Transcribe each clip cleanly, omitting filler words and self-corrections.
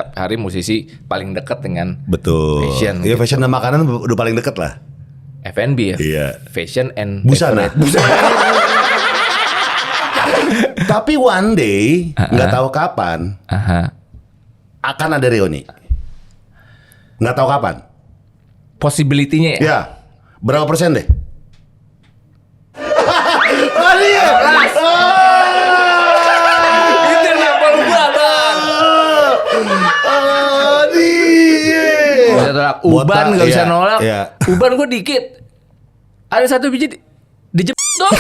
setiap hari musisi paling dekat dengan Betul. fashion. Ya fashion dan makanan udah paling deket lah. F&B ya. Iya. Fashion and Busana. Tapi one day nggak tahu kapan akan ada reuni. Nggak tahu kapan. Possibility-nya ya. Ya, berapa persen deh? Oh iya. Itu yang nempel gua bang. Bisa tolak. Uban nggak bisa nolak. Iya. Uban gua dikit. Ada satu biji dijep dong.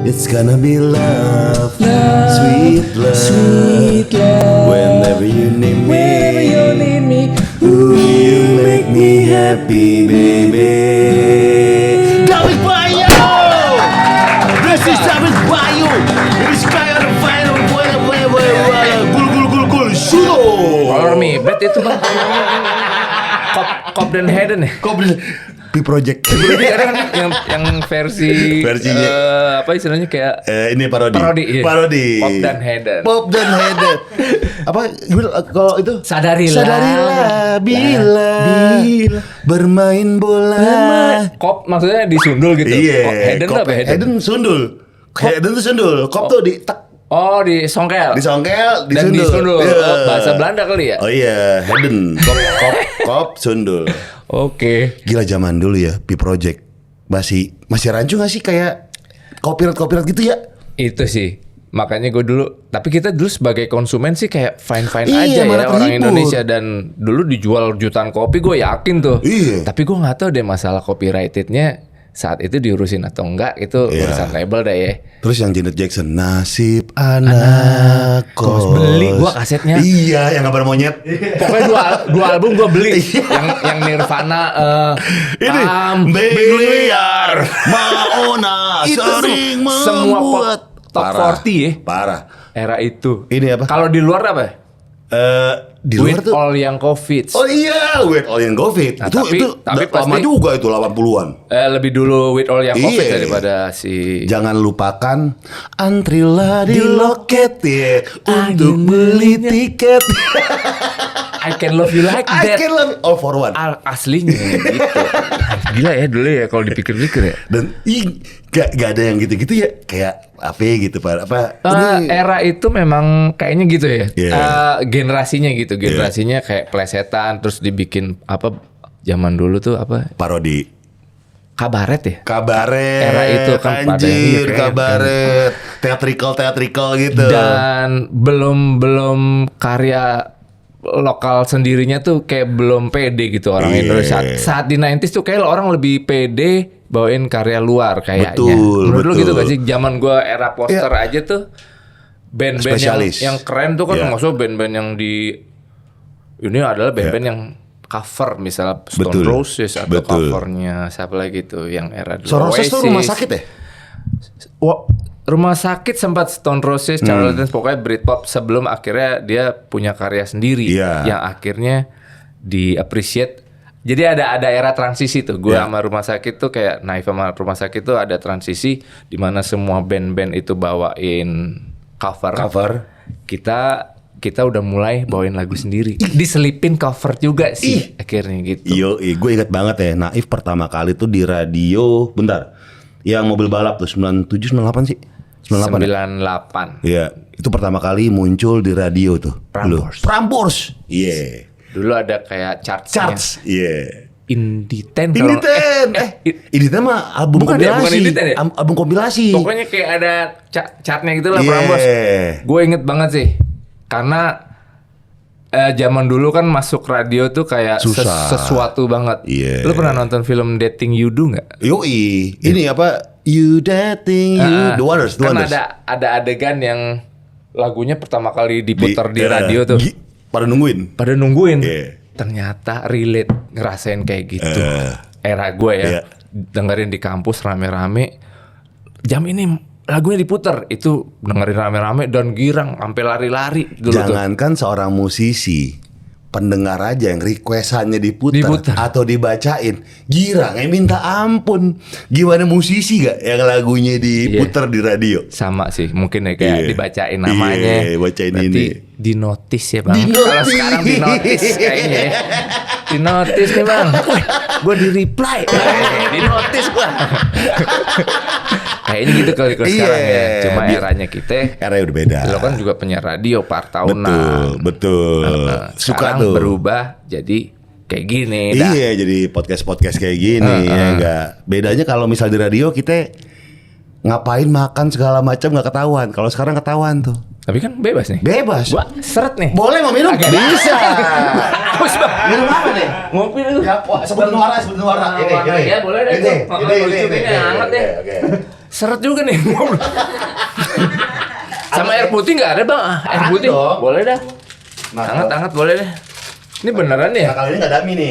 It's gonna be love, sweet love, whenever you need me, ooh, you make me happy, baby. David Bayu! This is David Bayu! It is kayak the final, gul, shoot! Color Me Bad itu bang. Cop dan Hayden ya. P-Project. Ada kan yang versinya apa istilahnya kayak ini parodi. Iya. Parodi. Pop dan Hayden. Apa kalau itu? Sadarilah bila bermain bola. Cop maksudnya disundul gitu. Iya. Hayden apa Hayden? Hayden sundul. Hayden tuh sundul. Cop tuh di tek. Oh, disongkel. Disongkel, dan disundul. Oh, bahasa Belanda kali ya? Oh iya, Hayden. Cop sundul. Oke. Gila zaman dulu ya, P-Project. Masih rancu gak sih kayak copyright gitu ya? Itu sih. Makanya gue dulu, tapi kita dulu sebagai konsumen sih kayak fine-fine Iya, aja ya malah orang terhibur. Indonesia. Dan dulu dijual jutaan kopi, gue yakin tuh. Iya. Tapi gue gak tahu deh masalah copyrightednya saat itu diurusin atau enggak. Itu urusan label deh ya. Terus yang Janet Jackson, nasib anak kos. Beli gue kasetnya. Iya, yang gambar monyet. Pokoknya dua album gue beli. yang Nirvana Ini biliar Maona itu sering semua membuat top parah, 40 ya. Parah. Era itu. Ini apa? Kalau di luar apa? Di luar With tuh. All Yankovic. Oh iya, With All Yankovic. Nah, itu tapi lama pasti- juga itu 80-an. Lebih dulu With All Yankovic Iya. daripada si. Jangan lupakan antrilah di loket ya untuk Angin beli dingin. tiket. I Can Love You Like I That. can love all for one. Aslinya gitu. Gila ya dulu ya kalau dipikir-pikir ya. Dan gak ada yang gitu-gitu ya, kayak apa gitu Pak? Era itu memang kayaknya gitu ya. Iya. Generasinya gitu. Generasinya kayak plesetan terus dibikin apa zaman dulu tuh apa? Parodi. Kabaret ya? Kabaret. Era itu kan pada anjir, iya, kabaret. Theatrical gitu. Dan belum karya lokal sendirinya tuh kayak belum pede gitu orang Iya. Indonesia. Saat di 90s tuh kayak orang lebih pede bawain karya luar kayaknya. Betul, Menurut lu betul. gitu gak sih? Zaman gua era poster aja tuh band-band Spesialis. yang keren tuh kan Iya. maksudnya band-band yang ini adalah band-band yang cover misalnya Stone Betul. Roses atau Betul. covernya siapa lagi tuh yang era dulu. Soroses tuh Oasis. rumah sakit ya? Rumah sakit sempat Stone Roses, Charlatans, pokoknya Britpop sebelum akhirnya dia punya karya sendiri Iya. yang akhirnya di-appreciate. Jadi ada era transisi tuh. Gue Iya. sama Rumah Sakit tuh kayak Naif sama Rumah Sakit tuh ada transisi di mana semua band-band itu bawain cover. Kita udah mulai bawain lagu sendiri. Diselipin cover juga sih akhirnya gitu. Gue ingat banget ya, Naif pertama kali tuh di radio, bentar. Yang mobil balap tuh 97 98 sih. 98. 98. Iya, itu pertama kali muncul di radio tuh. Prambors. Iya. Dulu ada kayak charts. Iya. Indie 10 Indie 10. Indie 10 mah album Bukan ya, kompilasi. bukan Indie 10 ya? Album kompilasi. Pokoknya kayak ada chartnya gitu lah Iya. Prambors. Gue inget banget sih. Karena zaman dulu kan masuk radio tuh kayak Susah. sesuatu banget. Iya. Lu pernah nonton film Dating You Do nggak? Yoi. Ini apa? You Dating You. The Wonders. Kan ada adegan yang lagunya pertama kali diputar di radio tuh. Pada nungguin. Pada nungguin. Iya. Ternyata relate ngerasain kayak gitu. Era gue ya. Iya. Dengerin di kampus rame-rame. Jam ini lagunya diputer. Itu dengerin rame-rame dan girang sampai lari-lari dulu tuh. Jangankan seorang musisi, pendengar aja yang requestannya diputar atau dibacain, girang minta ampun. Gimana musisi gak yang lagunya diputar di radio? Sama sih, mungkin ya kayak dibacain namanya. Bacain berarti ini. di notice ya bang. Kalau sekarang di notice kayaknya ya. Di notice nih bang. Gue di reply. Di notice gue. Kayaknya gitu kalau sekarang ya. Cuma eranya kita. Eranya udah beda. Lo kan juga penyiar radio par tahunan. Betul. Suka tuh berubah jadi kayak gini. Iya, jadi podcast kayak gini ya enggak. Bedanya kalau misal di radio kita ngapain makan segala macam nggak ketahuan. Kalau sekarang ketahuan tuh. Tapi kan bebas nih. Bebas. Gua seret nih. Boleh mau minum? Bisa. Haus bang. Minum apa nih? Ngopi dulu. Ya, sebutin warna. Ini. Ya boleh deh. Ini hangat deh. Seret juga nih. Sama air putih nggak ada bang? Air putih. Boleh dah. Hangat boleh deh. Ini beneran ya? Nah, kalau ini nggak dami nih.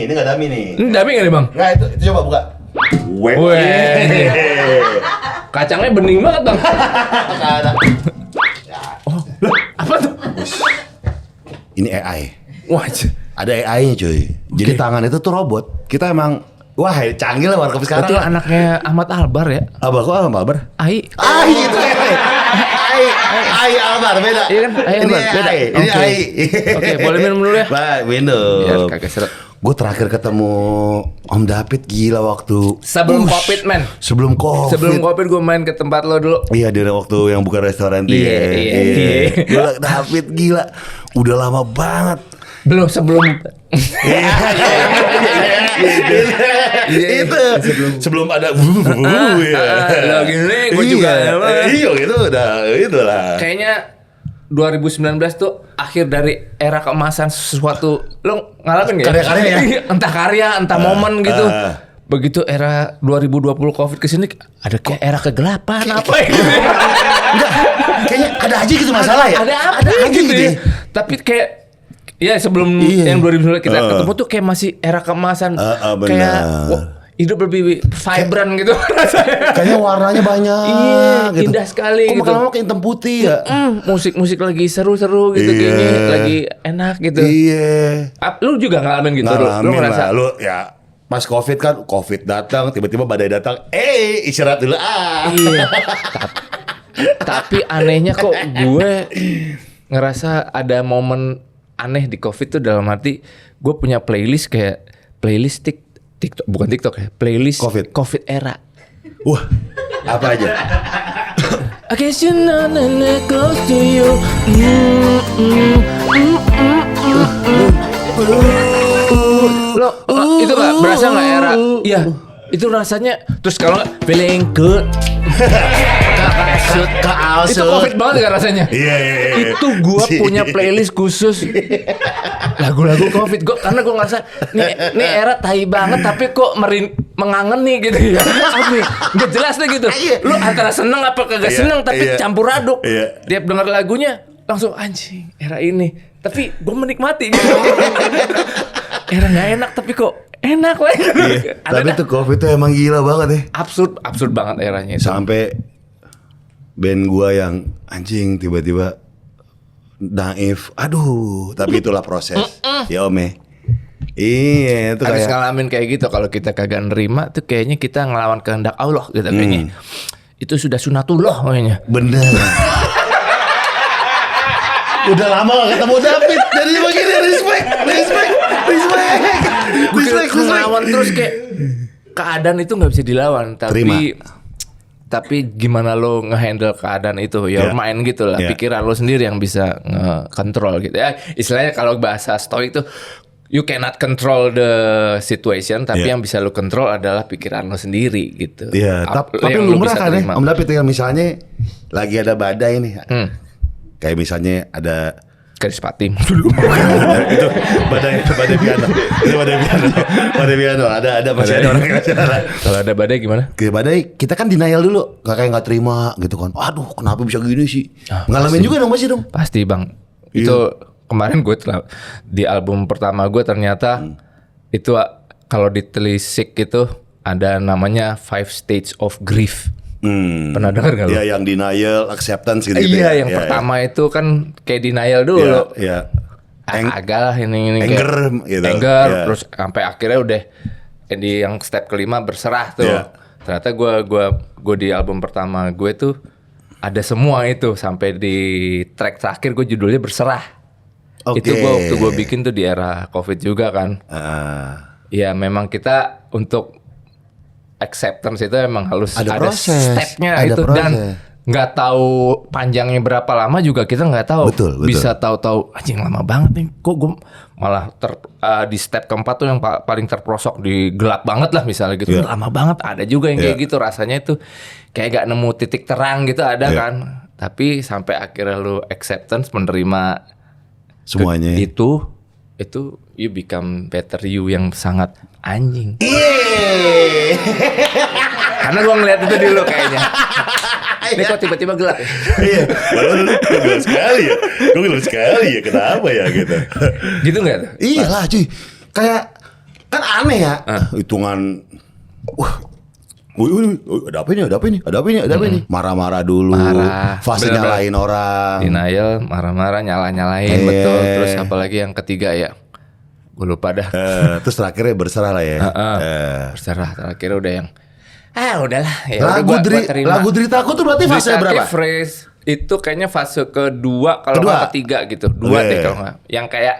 Ini dami nggak nih bang? Nggak, itu coba buka. Weh. Kacangnya bening banget bang. Oh, apa tuh? Ini AI. Wah, ada AI-nya cuy. Jadi tangan itu tuh robot. Kita emang canggih lah warkop sekarang. berarti anaknya Ahmad Albar ya? Abah kok Ahmad Albar? Ai itu AI Albar beda. Iya kan? Ai Albar beda. Ini AI. Oke, boleh minum dulu ya? Minum. Biar kagak seret. Gue terakhir ketemu Om David gila waktu sebelum COVID men. Sebelum COVID gue main ke tempat lo dulu. Iya, dari waktu yang buka restoran tuh. Iya. Gue David gila. Udah lama banget. Belum sebelum itu sebelum ada lagi nih gue juga iya itu udah itulah kayaknya 2019 tuh akhir dari era keemasan sesuatu. Lo ngalamin gak? Karya-karya ya? Entah karya, entah momen gitu. Begitu era 2020 COVID kesini ada kayak era kegelapan apa ya? Enggak, kayaknya ada aja gitu masalah ya. Ada aja gitu ya. Tapi kayak ya sebelum yang 2019 kita ketemu tuh kayak masih era keemasan. Kayak hidup lebih vibran gitu rasanya. Kayaknya warnanya banyak. Iya, gitu. indah sekali. Kok gitu. makan kayak hitam putih ya? Musik lagi seru-seru gitu kayaknya, lagi enak gitu. Iya. Lu juga ngalamin gitu? Lu ngerasa? Lu ya pas COVID datang, tiba-tiba badai datang. Istirahat dulu Iya. Tapi anehnya kok gue ngerasa ada momen aneh di COVID tuh dalam arti gue punya playlist kayak playlist TikTok, bukan TikTok ya, playlist COVID era. Wah, apa aja? I guess you know close to you. Lo itu gak berasa gak era? Iya, itu rasanya. Terus kalau gak feeling good. Itu COVID banget kan rasanya. Iya. Itu gue punya playlist khusus lagu-lagu COVID. Karena gue ngerasa ini era tai banget, tapi kok mengangen nih gitu ya. Gak jelas deh gitu. Lu antara seneng apa kagak seneng, tapi campur aduk. Tiap denger lagunya langsung anjing era ini. Tapi gue menikmati gitu. Era gak enak tapi kok enak lah. Tapi tuh COVID tuh emang gila banget ya. Absurd banget eranya itu. Sampai band gua yang anjing tiba-tiba naif. Aduh, tapi itulah proses. Ya Om. Iya, itu harus kayak ngalamin kayak gitu. Kalau kita kagak nerima tuh kayaknya kita ngelawan kehendak Allah gitu kayaknya. Itu sudah sunatullah kayaknya. Bener. Udah lama gak ketemu David. Jadi begini respect. Ngelawan terus kayak keadaan itu nggak bisa dilawan. Tapi gimana lo ngehandle keadaan itu ya main gitu lah. Pikiran lo sendiri yang bisa nge-control gitu ya. Istilahnya kalau bahasa stoik itu you cannot control the situation, tapi yang bisa lo control adalah pikiran lo sendiri gitu. Iya, tapi belum pernah kan ya Om David yang misalnya lagi ada badai nih. Kayak misalnya ada Kerispati dulu. Itu badai piano. Itu badai piano. Ada masih ada orang yang salah. Kalau ada badai gimana? Kayak badai kita kan denial dulu, kayak nggak terima gitu kan. Aduh, kenapa bisa gini sih? Ngalamin juga dong masih dong. Pasti bang. Itu kemarin gue di album pertama gue ternyata itu kalau ditelisik itu ada namanya 5 Stages of Grief. Pernah dengar nggak lo? Iya, yang denial, acceptance gitu. Iya, yang pertama itu kan kayak denial dulu. Iya. agak lah ini Anger gitu. Anger, terus sampai akhirnya udah di yang step kelima berserah tuh. Ternyata gue di album pertama gue tuh ada semua itu sampai di track terakhir gue judulnya berserah. Itu gue waktu gue bikin tuh di era COVID juga kan. Ya memang kita untuk acceptance itu emang harus ada stepnya itu proses. Dan nggak tahu panjangnya berapa lama juga kita nggak tahu. Betul. Bisa tahu-tahu anjing lama banget nih. Kok gue malah di step keempat tuh yang paling terprosok di gelap banget lah misalnya gitu. Lama banget. Ada juga yang kayak gitu rasanya itu kayak gak nemu titik terang gitu ada kan. Tapi sampai akhirnya lu acceptance menerima semuanya itu you become better you yang sangat anjing. Karena gua ngeliat itu dulu kayaknya. Ini kok tiba-tiba gelap ya? Iya, gelap sekali ya. Gue gelap sekali ya, kenapa ya gitu. Gitu gak tuh? Iya lah cuy. Kayak, kan aneh ya. Hitungan, ada apa ini? Marah-marah dulu. Fase nyalain orang. Denial, marah-marah, nyalain betul. Terus apalagi yang ketiga ya. Gue lupa dah. Terus terakhirnya berserah lah ya. Berserah, terakhir udah yang udahlah ya. Lagu Deritaku tuh berarti fase berapa? Phrase itu kayaknya fase kedua kalau nggak ketiga gitu. Dua deh kalau nggak. Yang kayak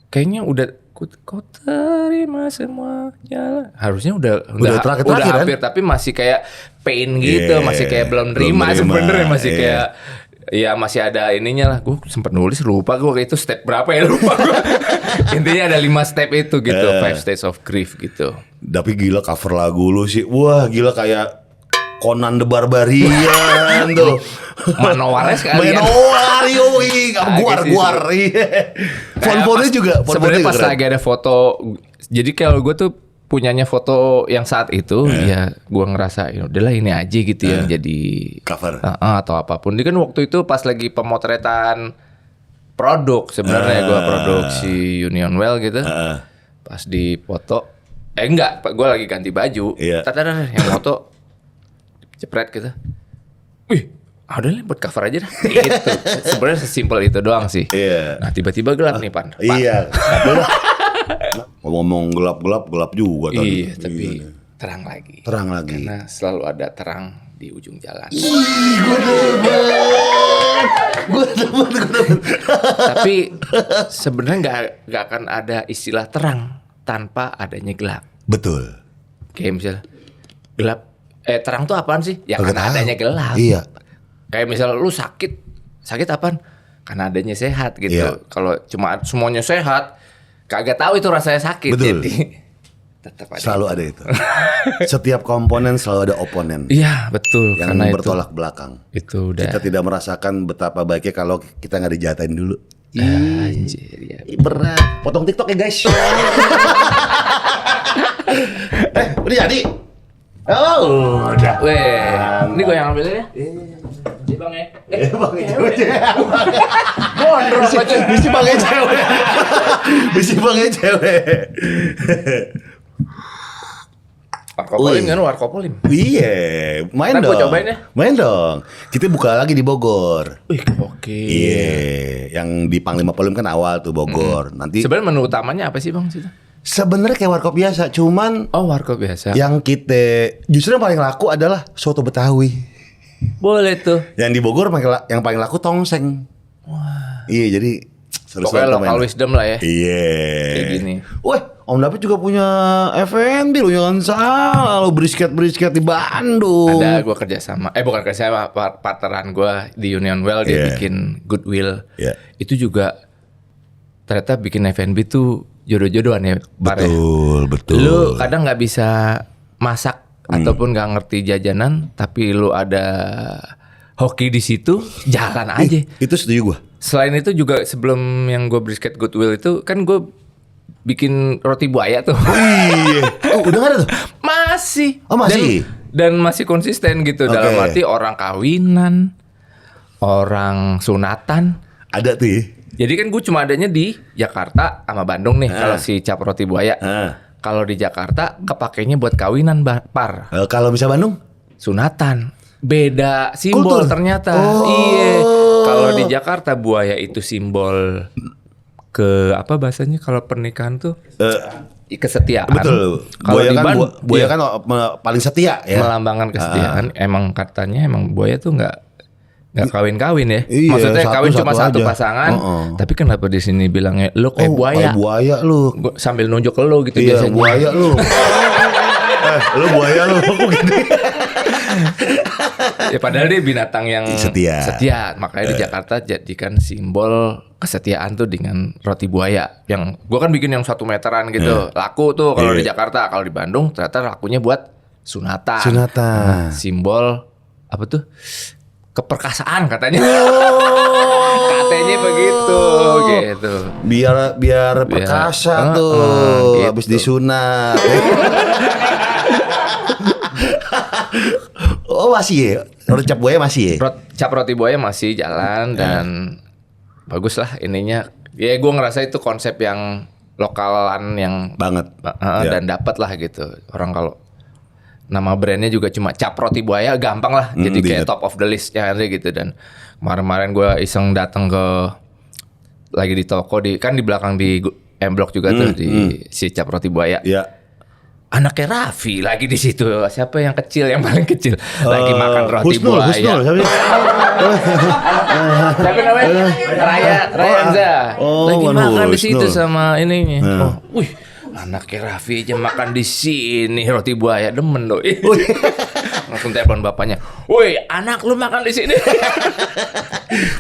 kayaknya udah kau terima semuanya. Harusnya udah hampir kan? Tapi masih kayak pain gitu, masih kayak belum nerima sebenarnya masih kayak ya masih ada ininya lah. Gue sempet nulis lupa gue itu step berapa ya lupa gue. Intinya ada 5 step itu gitu, 5 stages of grief gitu. Tapi gila cover lagu lu sih. Wah, gila kayak Conan the Barbarian tuh. Manowar sekali. Manowar yoi, guar. Font-fontnya juga. Sebenarnya pas lagi ada foto. Jadi kalau gue tuh punyanya foto yang saat itu ya gue ngerasa ya udahlah ini aja gitu yang jadi cover atau apapun. Dia kan waktu itu pas lagi pemotretan produk sebenarnya gue produksi Union Well gitu. Pas di foto enggak, gue lagi ganti baju. Yang foto jepret gitu. Wih, udah buat cover aja dah. Gitu. Sebenarnya sesimpel itu doang sih. Nah, tiba-tiba gelap nih, Pan. Iya. Ngomong gelap juga tadi. Iya, tapi terang lagi. Karena selalu ada terang di ujung jalan. Gue demen. Tapi sebenarnya nggak akan ada istilah terang tanpa adanya gelap. Betul. Kayak misalnya gelap, terang tuh apaan sih? Ya karena adanya gelap. Iya. Kayak misalnya lu sakit apaan? Karena adanya sehat gitu. Kalau cuma semuanya sehat, kagak tahu itu rasanya sakit. Betul. Jadi tetap ada. Selalu ada itu. Setiap komponen selalu ada oponen. Iya betul. Yang karena bertolak belakang. Itu udah. Kita tidak merasakan betapa baiknya kalau kita nggak dijatain dulu. Anjir, ya. Berat. Potong TikTok ya guys. Udah jadi. Oh, udah. Weh, ini gue yang ambil ya. Bang ya. Bang cewek. Bisi bangnya cewek. Warkopolim kan Warkopolim. Iya, main dong. Gue cobain ya. Main dong. Kita buka lagi di Bogor. Wih, oke. Iya, yang di Panglima Polim kan awal tuh Bogor. Nanti sebenarnya menu utamanya apa sih Bang situ? Sebenarnya kayak warkop biasa, cuman warkop biasa. Yang kita justru yang paling laku adalah soto Betawi. Boleh tuh. Yang di Bogor yang paling laku tongseng. Wah. Iya, jadi pokoknya local wisdom lah ya. Iya. Kayak gini. Wah, Om David juga punya F&B lu, jangan salah. Lu brisket di Bandung. Ada gue kerjasama. Bukan kerjasama, partneran gue di Union Well dia bikin Goodwill. Itu juga ternyata bikin F&B tuh jodoh-jodohan ya. Betul. Lu kadang nggak bisa masak ataupun nggak ngerti jajanan, tapi lu ada hoki di situ, jalan aja. Itu setuju gue. Selain itu juga sebelum yang gue brisket Goodwill itu kan gue bikin roti buaya tuh. Iya. Udah gak ada tuh? Masih. Masih. Dan masih konsisten gitu. Dalam arti orang kawinan, orang sunatan. Ada tuh ya. Jadi kan gue cuma adanya di Jakarta sama Bandung nih kalau si cap roti buaya. Kalau di Jakarta kepakainya buat kawinan par. Kalau bisa Bandung? Sunatan. beda simbol ternyata. Iya. Kalau di Jakarta buaya itu simbol ke apa bahasanya kalau pernikahan tuh kesetiaan. Betul. Kalau di buaya kan paling setia ya. Melambangkan kesetiaan. Emang katanya buaya tuh nggak kawin-kawin ya. Iya, Maksudnya kawin cuma satu aja. pasangan. Tapi kenapa di sini bilangnya lu kayak buaya? Kayak buaya lu. Gua sambil nunjuk ke lu gitu Iya, biasanya. buaya lu. Lu buaya lu. Ya padahal dia binatang yang setia. Makanya di Jakarta jadikan simbol kesetiaan tuh dengan roti buaya. Yang gua kan bikin yang 1 meteran gitu. Laku tuh kalau di Jakarta. Kalau di Bandung ternyata lakunya buat sunatan. Sunatan. Simbol apa tuh? Keperkasaan katanya. Katanya begitu gitu. Biar perkasa tuh gitu. habis disunat. Oh masih ya? Roti cap buaya masih ya? Cap roti buaya masih jalan dan bagus lah ininya. Ya gue ngerasa itu konsep yang lokalan yang banget dan dapat lah gitu. Orang kalau nama brandnya juga cuma cap roti buaya gampang lah. Jadi kayak top of the list ya gitu. Dan kemarin gue iseng datang ke lagi di toko kan di belakang di M Block juga tuh di si cap roti buaya. Iya. Anaknya Raffi lagi di situ. Siapa yang kecil, yang paling kecil lagi makan roti buaya. Husnul. Siapa namanya? Ryanza. Lagi makan di situ sama ininya. Wih, anaknya Raffi aja makan di sini roti buaya, demen doi. Langsung telepon bapaknya. Woi, anak lu makan di sini.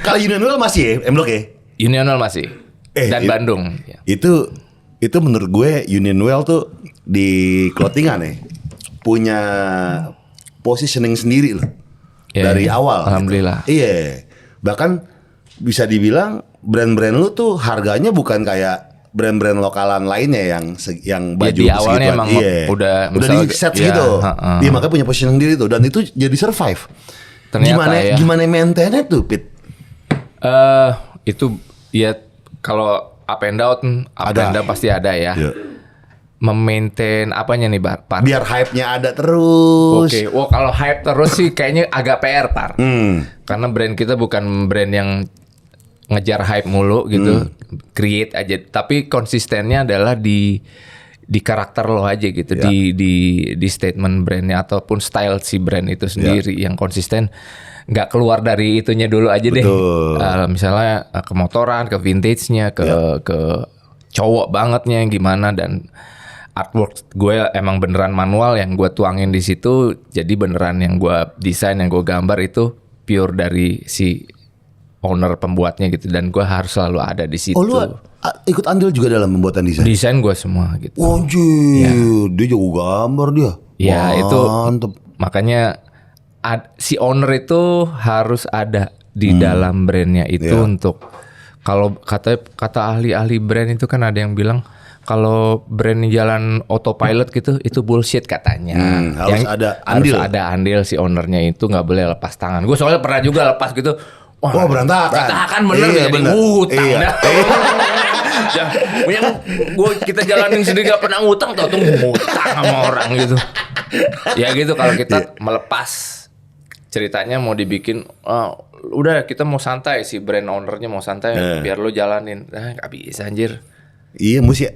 Kalau Union Well masih ya, M Block ya? Union Well masih. Dan Bandung. Itu menurut gue Union Well tuh di clothingan ya punya positioning sendiri loh dari awal. Alhamdulillah. Gitu. Iya. Bahkan bisa dibilang brand-brand lu tuh harganya bukan kayak brand-brand lokalan lainnya yang baju di awalnya emang udah di set gitu. Dia makanya punya positioning sendiri tuh dan itu jadi survive. Ternyata gimana maintain-nya tuh, Pit? Itu ya kalau up and down pasti ada ya. Yeah. Memaintain apanya nih Par? Biar hype-nya ada terus. Oke. Kalau hype terus sih kayaknya agak PR Par. Karena brand kita bukan brand yang ngejar hype mulu gitu. Create aja. Tapi konsistennya adalah di karakter lo aja gitu. Di statement brandnya ataupun style si brand itu sendiri yang konsisten. Nggak keluar dari itunya dulu aja deh. Misalnya ke motoran, ke vintage-nya, ke cowok bangetnya gimana dan artwork gue emang beneran manual yang gue tuangin di situ. Jadi beneran yang gue desain, yang gue gambar itu pure dari si owner pembuatnya gitu dan gue harus selalu ada di situ. Oh lu ikut andil juga dalam pembuatan desain? Desain gue semua gitu. Anjir, dia jago gambar dia. Ya itu makanya si owner itu harus ada di dalam brandnya itu untuk kalau kata ahli-ahli brand itu kan ada yang bilang kalau brand jalan autopilot gitu itu bullshit katanya. Harus ada andil. Harus ada andil si ownernya itu nggak boleh lepas tangan. Gue soalnya pernah juga lepas gitu. Wah berantakan. Berantakan bener jadi ngutang dah. Yang kita jalanin sendiri gak pernah ngutang tau tuh ngutang sama orang gitu. Ya gitu kalau kita melepas ceritanya mau dibikin udah kita mau santai si brand ownernya mau santai biar lo jalanin. Gak bisa anjir. Iya mesti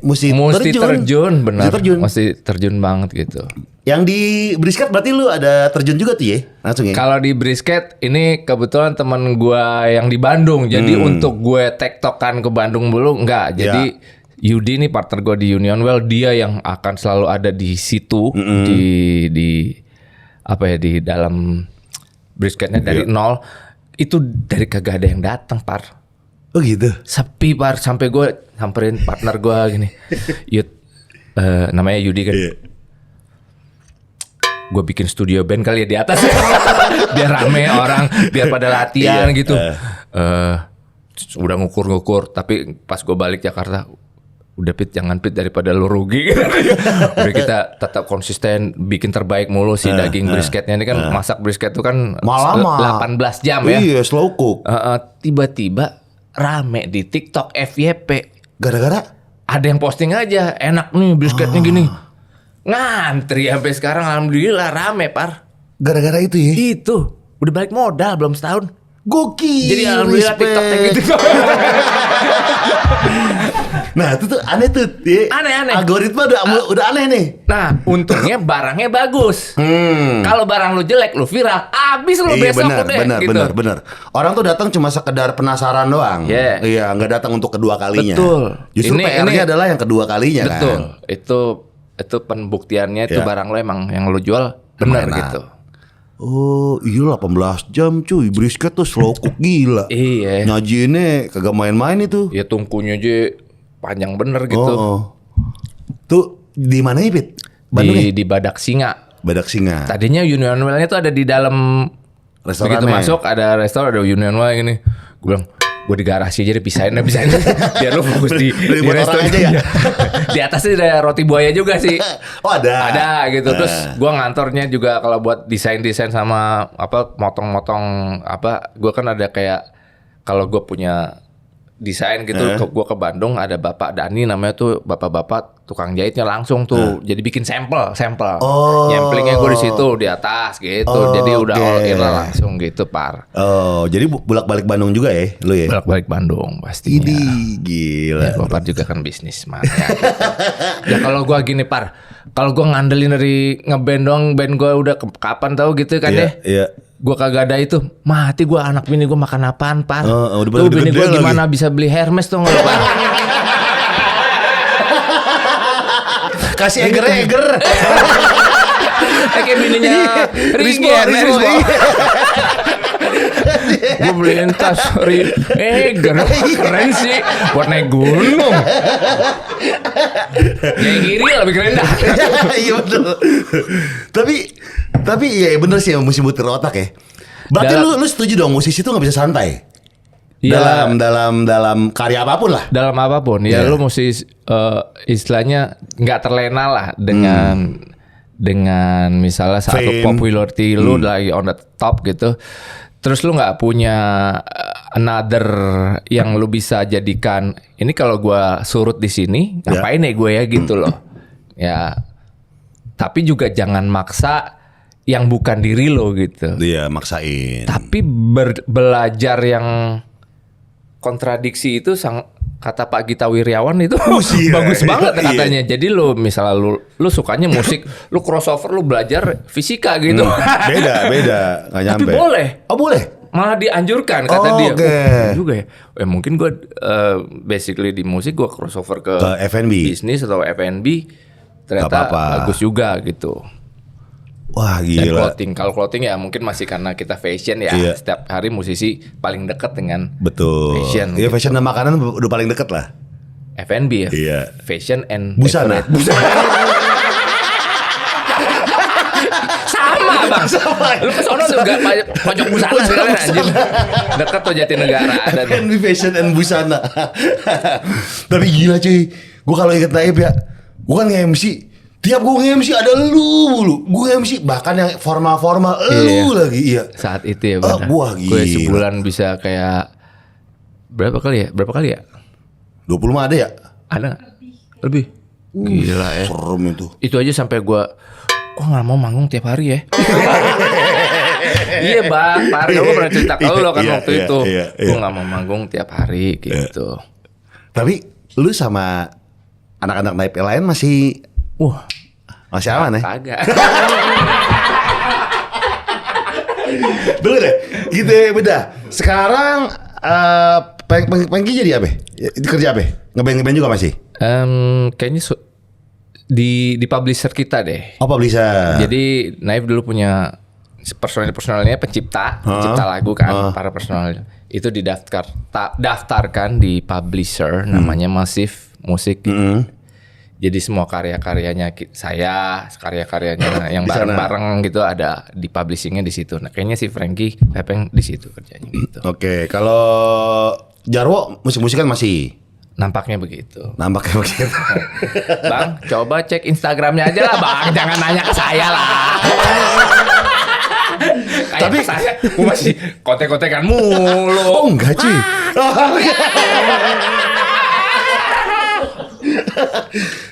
terjun benar. Mesti terjun banget gitu. Yang di Brisket berarti lu ada terjun juga tuh ya? Langsung ya? Kalau di Brisket ini kebetulan teman gua yang di Bandung. Jadi untuk gue tektokan ke Bandung dulu enggak. Jadi Yudi nih partner gua di Union Well, dia yang akan selalu ada di situ di apa ya di dalam Brisketnya dari nol. Itu dari kagak ada yang datang, Par. Oh gitu. Sepi Par, sampai gue samperin partner gue gini. Yud, namanya Yudi kan. Gue bikin studio band kali ya di atas. Biar rame orang, biar pada latihan gitu. Udah ngukur-ngukur, tapi pas gue balik Jakarta, udah Pit jangan Pit daripada lu rugi. Udah kita tetap konsisten bikin terbaik mulu si daging brisketnya ini kan masak brisket itu kan 18 jam ya. Iya, slow cook. Tiba-tiba rame di TikTok FYP. Gara-gara? Ada yang posting aja, enak nih brisketnya gini. Ngantri sampai sekarang alhamdulillah rame Par. Gara-gara itu ya? Itu. Udah balik modal belum setahun. Gokil. Jadi alhamdulillah TikTok gitu. Nah itu tuh aneh tuh. Aneh. Algoritma udah aneh nih. Nah untungnya barangnya bagus. Kalau barang lu jelek lu viral, abis lu besok udah gitu. Bener. Orang tuh datang cuma sekedar penasaran doang. Iya, nggak datang untuk kedua kalinya. Betul. Justru PR-nya adalah yang kedua kalinya. Betul. Kan. Itu pembuktiannya itu barang lo emang yang lo jual benar gitu. Oh iya 18 jam cuy. Brisket tuh slow cook gila. Iya. Nyajiinnya kagak main-main itu. Ya tungkunya aja panjang bener gitu. Tuh di mana ya Pit? Di Badak Singa. Badak Singa. Tadinya Union Well-nya tuh ada di dalam restoran. Begitu masuk ada restoran, ada Union Well gini. Gue bilang, gue di garasi aja dipisahin biar lu fokus di restoran aja ya. Di atasnya ada roti buaya juga sih. Oh ada gitu. Terus gue ngantornya juga kalau buat desain sama apa motong-motong apa, gue kan ada kayak kalau gue punya desain gitu, gue ke Bandung ada Bapak Dani namanya tuh bapak-bapak tukang jahitnya langsung tuh, jadi bikin sampel, nyemplingnya gue di situ di atas gitu, jadi udah all in lah langsung gitu Par. Oh jadi bolak-balik Bandung juga ya, lu ya? Bolak-balik Bandung pastinya. Ini gila. Ya, Bapak juga kan bisnisman ya. Gitu. Ya kalau gue gini Par, kalau gue ngandelin dari ngeband doang, band gue udah kapan tahu gitu kan ya? Iya. Gue kagak ada itu, mati gue anak bini gue makan apaan Par? Tuh bini gue gimana bisa beli Hermes tuh nggak Par? Kasih eger. Kayak bininya Rismo. Gue beliin tas eger, keren sih buat naik gunung. Yang kiri lebih keren dah. Iya betul. Tapi iya bener sih mesti muter otak ya. Berarti lu setuju dong musisi tuh nggak bisa santai? Ya, dalam karya apapun lah. Dalam apapun ya lu mesti istilahnya nggak terlena lah dengan misalnya satu popularity lu lagi on the top gitu. Terus lu nggak punya another yang lu bisa jadikan ini kalau gua surut di sini ngapain ya gue ya gitu loh. Ya. Tapi juga jangan maksa yang bukan diri lo gitu. Iya, maksain. Tapi belajar yang kontradiksi itu kata Pak Gita Wirjawan itu bagus banget katanya. Jadi lo misalnya lu sukanya musik, lu crossover, lu belajar fisika gitu. Beda, nggak nyampe. Tapi boleh. Oh boleh. Malah dianjurkan kata dia. Okay. Juga ya. Mungkin gue basically di musik gue crossover ke F&B, bisnis atau F&B. Ternyata bagus juga gitu. Wah gila. Dan clothing, kalau clothing ya mungkin masih karena kita fashion ya. Setiap hari musisi paling dekat dengan fashion. Iya gitu. Fashion dan makanan udah paling dekat lah. F&B ya. Iya. Fashion and busana. Sama bang. Lu kesono juga pojok busana sekalian anjir. Dekat tuh Jatinegara ada. F&B fashion and busana. Tapi gila cuy. Gue kalau inget Naib ya. Gue kan nge-MC, tiap gue nge-MC ada lu. Gue nge-MC bahkan yang formal-formal lu lagi. Iya. Saat itu ya benar. Wah gila. Gue sebulan bisa kayak berapa kali ya? 20 mah ada ya? Ada. Lebih. Gila ya. Serem itu. Itu aja sampai gue kok nggak mau manggung tiap hari ya? Iya bang, gue pernah cerita ke lo kan waktu itu. Gue nggak mau manggung tiap hari gitu. Tapi lu sama anak-anak Naib yang lain masih aman ya? Kagak. Dulu deh, gitu ya beda. Sekarang Pengki jadi apa? Kerja apa? Ngeband juga masih? Kayaknya di publisher kita deh. Oh publisher. Jadi Naib dulu punya personalnya pencipta lagu kan, para personal itu daftarkan di publisher namanya Massive Musik. Jadi semua karya-karyanya saya, karya-karyanya yang bareng-bareng gitu ada di publishingnya di situ. Nah kayaknya si Frankie Pepeng di situ kerjanya gitu. Oke, kalau Jarwo musik-musik kan masih. Nampaknya begitu. Bang, coba cek Instagramnya aja lah bang, jangan nanya ke saya lah. Tapi saya masih kontek-kontekan mulu. Oh enggak cuy.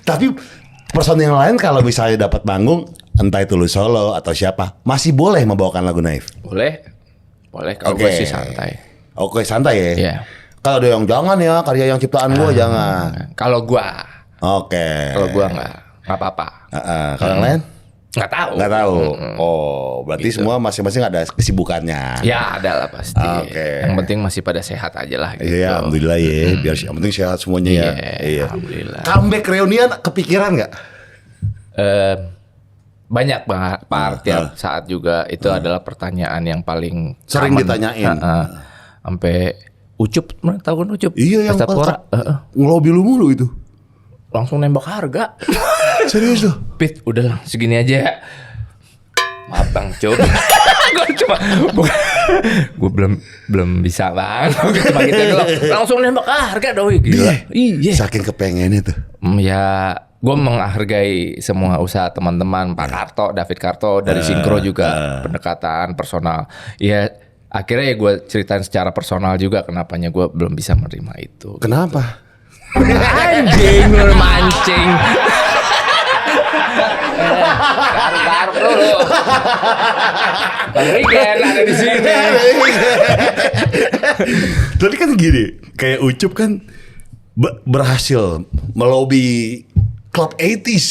Tapi person yang lain kalau misalnya dapat panggung, entah itu lu solo atau siapa, masih boleh membawakan lagu Naif? Boleh. boleh. Kalau gue sih santai. Oke, santai ya. Iya. Kalau ada yang jangan ya, karya yang ciptaan gue jangan. Kalau gua, Oke. kalau gua nggak apa-apa. Kalau yang lain? Nggak tahu. Nggak tahu. Oh, berarti semua masing-masing ada kesibukannya. Ya ada lah pasti. Oke. Yang penting masih pada sehat aja lah. Gitu. Iya, alhamdulillah ya. Biar yang penting sehat semuanya ya. Iya. Alhamdulillah. Comeback reunian kepikiran nggak? Banyak banget, tiap saat juga itu adalah pertanyaan yang paling Sering common. ditanyain. Sampai Ucup, tahu kan Ucup? Iya, yang Pestapora, ngelobi lu mulu itu. langsung nembak harga. Serius loh? Pit, udah lah segini aja. Maaf Bang Cup. Gue cuma gue belum bisa Bang. Cuma gitu doang. Langsung nembak harga doi gila. Iya. Saking kepengennya tuh. Ya, gue menghargai semua usaha teman-teman, Pak Karto, David Karto dari Sinkro juga pendekatan personal. Ya, akhirnya ya gue ceritain secara personal juga kenapanya gue belum bisa menerima itu. Kenapa? Anjing lu mancing. Taruh dulu. Bang Rigen ada di sini. Tadi kan gini, kayak Ucup kan berhasil melobi klub 80s.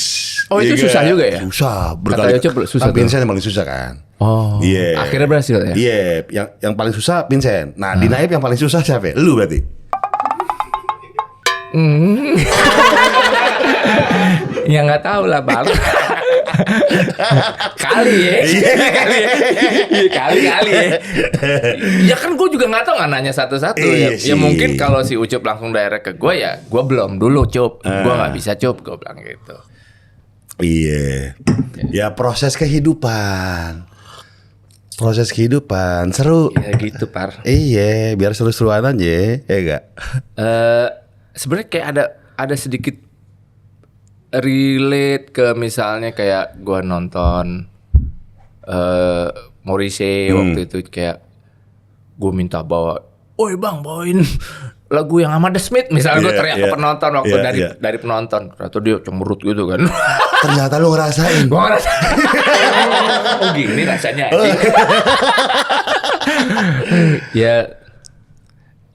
Oh, itu susah juga ya? Susah. Kata Ucup susah tuh. Vincent yang paling susah kan. Oh. Iya. Akhirnya berhasil ya? Iya, yang paling susah Vincent. Nah, di Naib yang paling susah siapa? Lu berarti. Ya nggak tahu lah Bang. Kali ya. Kali ya. Ya kan gue juga nggak tahu, nggak nanya satu-satu ya. Ya mungkin kalau si Ucup langsung direct ke gue ya, gue belum dulu Cup. Gue nggak bisa Cup, gue bilang gitu. Iya. Ya proses kehidupan. Proses kehidupan seru. Ya gitu Par. Iya, biar seru-seruan aja, ya enggak? Sebenarnya kayak ada sedikit relate ke misalnya kayak gue nonton Morrissey waktu itu, kayak gue minta bawa, "Oi Bang, bawain lagu yang sama The Smith," misalnya gue teriak ke penonton waktu dari penonton, ternyata dia cemberut gitu kan. Ternyata lu ngerasain. Gue ngerasain. Oh gini rasanya.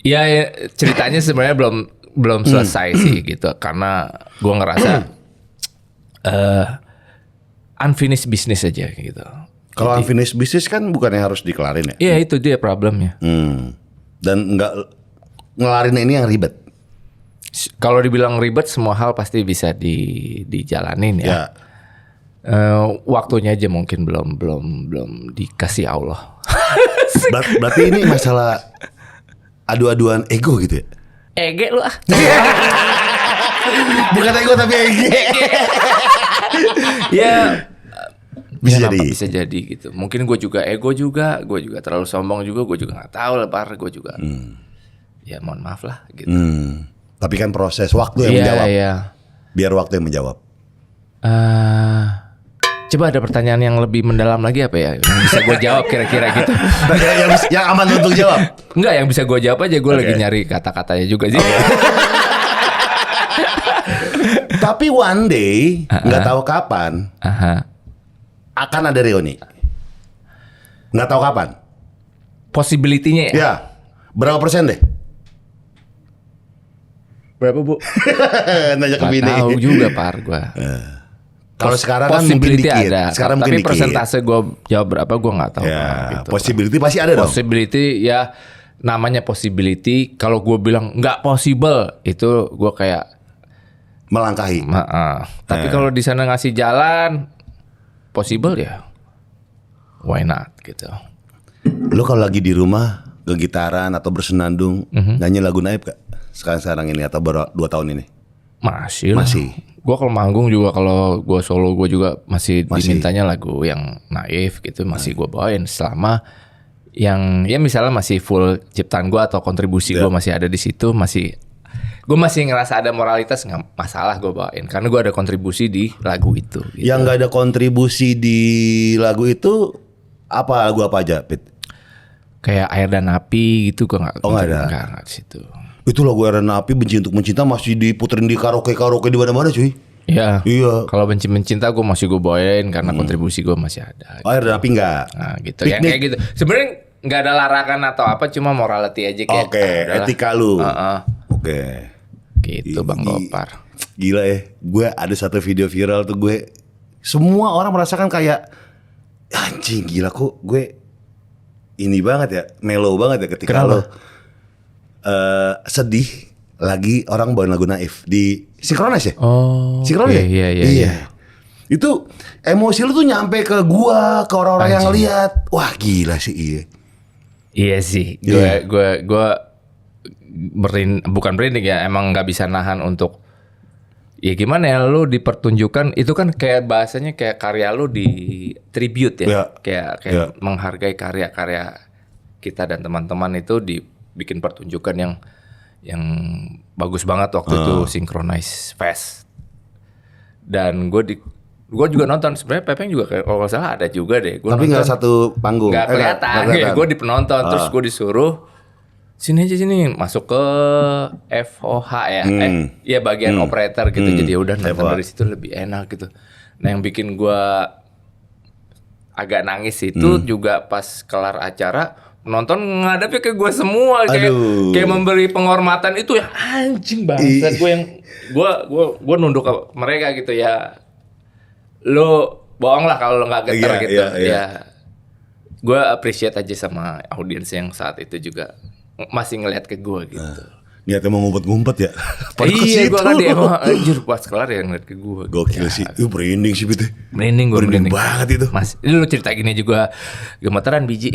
Ya ceritanya sebenarnya belum selesai sih gitu, karena gue ngerasa unfinished business aja gitu. Kalau unfinished business kan bukannya harus dikelarin ya? Iya, itu dia problemnya. Dan nggak ngelarin ini yang ribet. Kalau dibilang ribet, semua hal pasti bisa dijalanin ya. Waktunya aja mungkin belum dikasih Allah. Berarti ini masalah adu-aduan ego gitu ya? Ege lu ah. Bukan ego tapi ege. Ya bisa jadi. Bisa jadi gitu. Mungkin gue juga ego juga, gue juga terlalu sombong juga, gue juga nggak tahu lah Par, gue juga. Ya mohon maaf lah gitu. Tapi kan proses waktu yang menjawab. Iya. Biar waktu yang menjawab. Coba ada pertanyaan yang lebih mendalam lagi apa ya? Yang bisa gue jawab kira-kira gitu. yang aman untuk jawab. Enggak, yang bisa gue jawab aja. Gue lagi nyari kata-katanya juga sih. Tapi one day, nggak tahu kapan, akan ada reuni. Nggak tahu kapan. Possibility-nya ya? Ya, berapa persen deh? Berapa Bu? Nanya ke Nggak bini. tahu juga Par gue. Kalau sekarang kan mungkin dikit. Ada. Sekarang tapi mungkin dikit. persentase gue jawab berapa gue nggak tahu. Ya, gitu, possibility pasti ada dong. Possibility ya, namanya possibility. Kalau gue bilang nggak possible, itu gue kayak melangkahi. Tapi kalau di sana ngasih jalan, possible ya, why not gitu. Lo kalau lagi di rumah gegitaran atau bersenandung nyanyi lagu Naib gak? Sekarang ini atau baru 2 tahun ini? Masih. Gue kalau manggung juga, kalau gue solo gue juga masih dimintanya lagu yang Naif gitu, masih gue bawain selama yang ya misalnya masih full ciptaan gue atau kontribusi gue masih ada di situ, gue masih ngerasa ada moralitas, nggak masalah gue bawain karena gue ada kontribusi di lagu itu. Gitu. Yang nggak ada kontribusi di lagu itu apa, lagu apa aja, Pit? Kayak Air dan Api gitu gue nggak. Oh nggak ada. Nggak di situ. Itu lagu Air dan Api, Benci Untuk Mencinta masih diputerin di karaoke di mana-mana cuy. Iya. Iya. Kalau Benci Mencinta gue masih gue bawain karena kontribusi gue masih ada. Air dan Api enggak. Nah gitu. Yang kayak gitu. Sebenarnya nggak ada larangan atau apa, cuma morality aja kayak. Oke, etika lu. Oke. Gitu Bang Gopar. Gila ya, gue ada satu video viral tuh gue, semua orang merasakan kayak anjing gila kok gue ini banget ya, mellow banget ya ketika lo sedih lagi orang bawain lagu Naif di Synchronize ya? Oh, Synchronize iya. Itu emosi lu tuh nyampe ke gua, ke orang-orang yang lihat. Wah gila sih iya. Iya sih, gue bukan merinding ya, emang nggak bisa nahan untuk ya gimana ya, lu dipertunjukkan itu kan kayak bahasanya kayak karya lu di tribute ya, kayak menghargai karya-karya kita dan teman-teman itu dibikin pertunjukan yang bagus banget waktu itu Synchronize Fest. Dan gue juga nonton, sebenarnya Pepeng juga kalau nggak salah ada juga deh. Tapi nggak satu panggung. Nggak kelihatan. Gue di penonton, terus gue disuruh sini masuk ke FOH ya, ya bagian operator gitu. Jadi ya udah nonton dari situ lebih enak gitu. Nah yang bikin gue agak nangis itu juga pas kelar acara, penonton ngadepnya ke gue semua kayak memberi penghormatan itu ya anjing banget. Gue nunduk ke mereka gitu ya. Lo bohong lah kalau lo nggak getar gitu. Ya, gue appreciate aja sama audiens yang saat itu juga masih ngeliat ke gue gitu. Niatnya mau ngumpet-ngumpet ya. Iya, gue kan dia anjir pas kelar ya ngeliat ke gue. Gokil sih, itu merinding sih Bete. Merinding gue merinding banget itu. Mas, ini lo cerita gini juga gemeteran biji.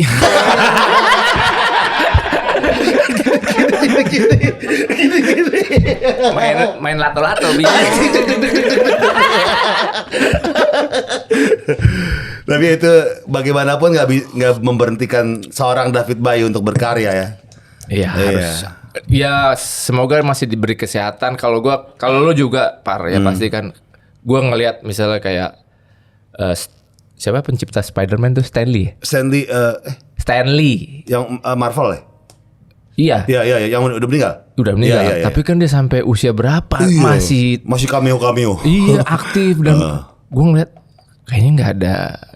Main lato-lato biji. Tapi itu bagaimanapun nggak memberhentikan seorang David Bayu untuk berkarya ya. Iya harus. Ya semoga masih diberi kesehatan. Kalau lo juga ya pasti kan. Gue ngelihat misalnya kayak siapa pencipta Spider-Man tuh Stanley yang Marvel ya. Iya, yang udah meninggal. Iya. Tapi kan dia sampai usia berapa masih cameo. Iya, aktif dan gue ngeliat kayaknya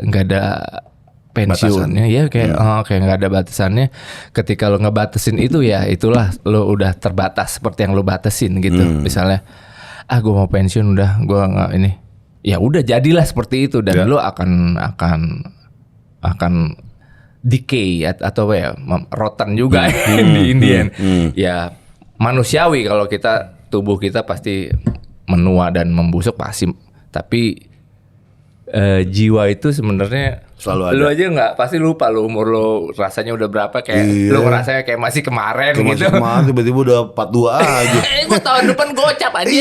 nggak ada pensiunnya ya, kayak nggak ada batasannya. Ketika lo ngebatasin itu ya itulah lo udah terbatas seperti yang lo batasin gitu. Misalnya gue mau pensiun udah, gue nggak ini. Ya udah jadilah seperti itu dan lo akan decay atau ya rotten juga di Indian. Ya manusiawi kalau tubuh kita pasti menua dan membusuk pasti. Tapi jiwa itu sebenarnya selalu ada. Lu aja nggak pasti lupa lu umur lu rasanya udah berapa kayak lu ngerasanya kayak masih kemarin gitu. Kemarin tiba-tiba udah 42 aja. Gue tahun depan gocap aja.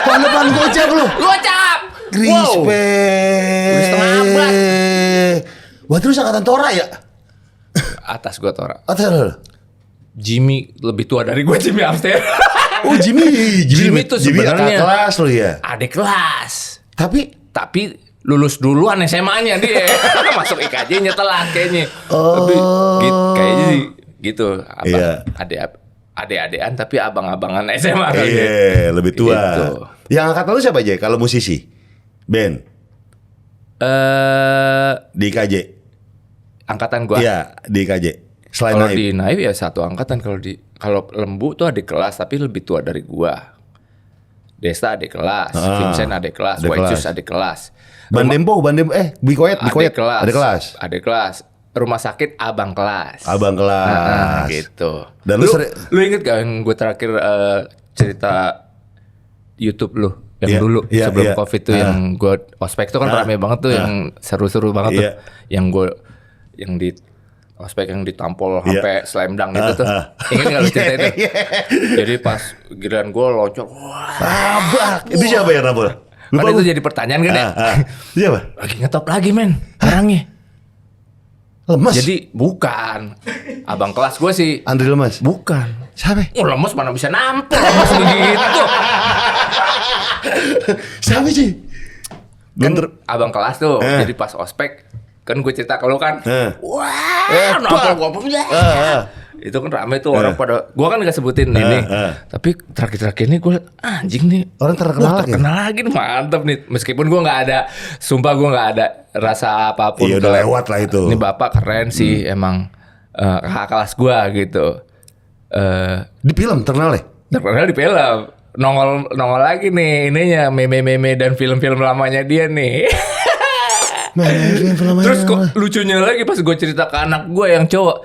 Tahun depan gocap lu. Gocap. Respect. Udah setengah abad. Wah terus angkatan Tora ya? Atas gue Tora. Atas lu. Jimmy lebih tua dari gue, Jimmy Amster. Oh Jimmy tuh sebenarnya kelas lu ya. Adik kelas. Tapi lulus duluan SMA-nya dia. Masuk IKJ-nya telat kayaknya. Tapi kayaknya sih gitu. Adik-adikan tapi abang-abangan SMA kali. Iya, lebih tua. Gitu. Yang angkatan lu siapa aja kalau musisi? Band? Di IKJ? Angkatan gua. Iya, di IKJ. Selain kalau Naif. di Naif ya satu angkatan. Kalau Lembu tuh adik kelas tapi lebih tua dari gua. Desta adik kelas, Vincent adik kelas, Whitesus adik kelas. Bandempo, Bikoyet adik kelas. Adik kelas. Rumah sakit abang kelas. Gitu. Dan lu inget gak yang gue terakhir cerita YouTube lu yang dulu sebelum COVID tuh yang gue ospek tuh kan rame banget tuh yang seru-seru banget tuh. Yang di ospek yang ditampol sampai slam dunk gitu tuh. Ingat gak lu cerita itu? Jadi pas giliran gue loncat, wah, itu siapa yang nabol? Kan itu jadi pertanyaan kan ya? Siapa? Lagi ngetop lagi men, orangnya. Lemes? Jadi bukan. Abang kelas gue sih. Andri Lemes? Bukan. Siapa? Oh lemes mana bisa nampol, lemes begitu. Siapa sih? Kan abang kelas tuh, jadi pas ospek kan gue cerita ke lu kan, wah, nampol gue punya. Itu kan rame tuh orang pada, gue kan gak sebutin ini, tapi terakhir-terakhir ini gue anjing nih, orang terkenal lagi nih, mantep nih. Meskipun gue nggak ada, sumpah gue nggak ada rasa apapun. Iya udah lewat lah itu. Ini bapak keren sih emang. kakak kelas gue gitu. Di film terkenal ya? Terkenal di film. Nongol lagi nih ininya meme dan film-film lamanya dia nih. Terus kok lucunya lagi pas gue cerita ke anak gue yang cowok,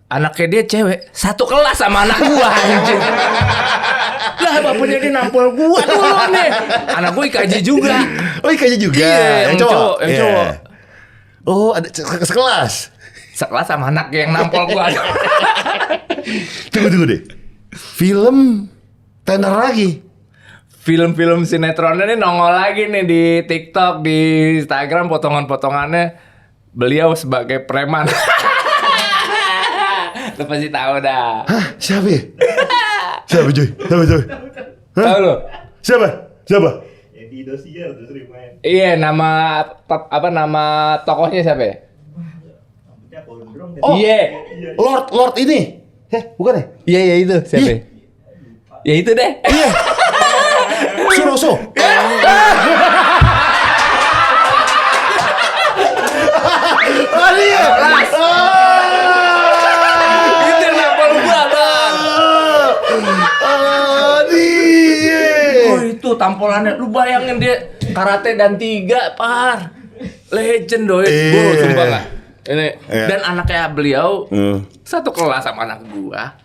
anaknya dia cewek, satu kelas sama anak gue anjir. Lah bapaknya dia nampol gue dulu nih. Anak gue IKJ juga. Oh IKJ juga. Iya, yang cowok. Yang cowok. Oh ada sekelas. Sekelas sama anak yang nampol gue. Tunggu deh. Film tenar lagi. Film-film sinetronnya ini nongol lagi nih di TikTok, di Instagram, potongan-potongannya beliau sebagai preman. Lu pasti tahu dah. Hah? Siapa ya? Siapa Joy? Tahu lu? Siapa? Iya, nama tokohnya siapa ya? Oh, Iya. Lord ini. Bukan ya? Iya itu siapa? Ya? Ya itu deh. Iya. Suroso. Iya. Itu nampol gua, Bang. Oh, itu tampolannya. Lu bayangin dia karate dan 3, par. Legend doi. Gua sumpah enggak. Ini dan anaknya beliau satu kelas sama anak gua.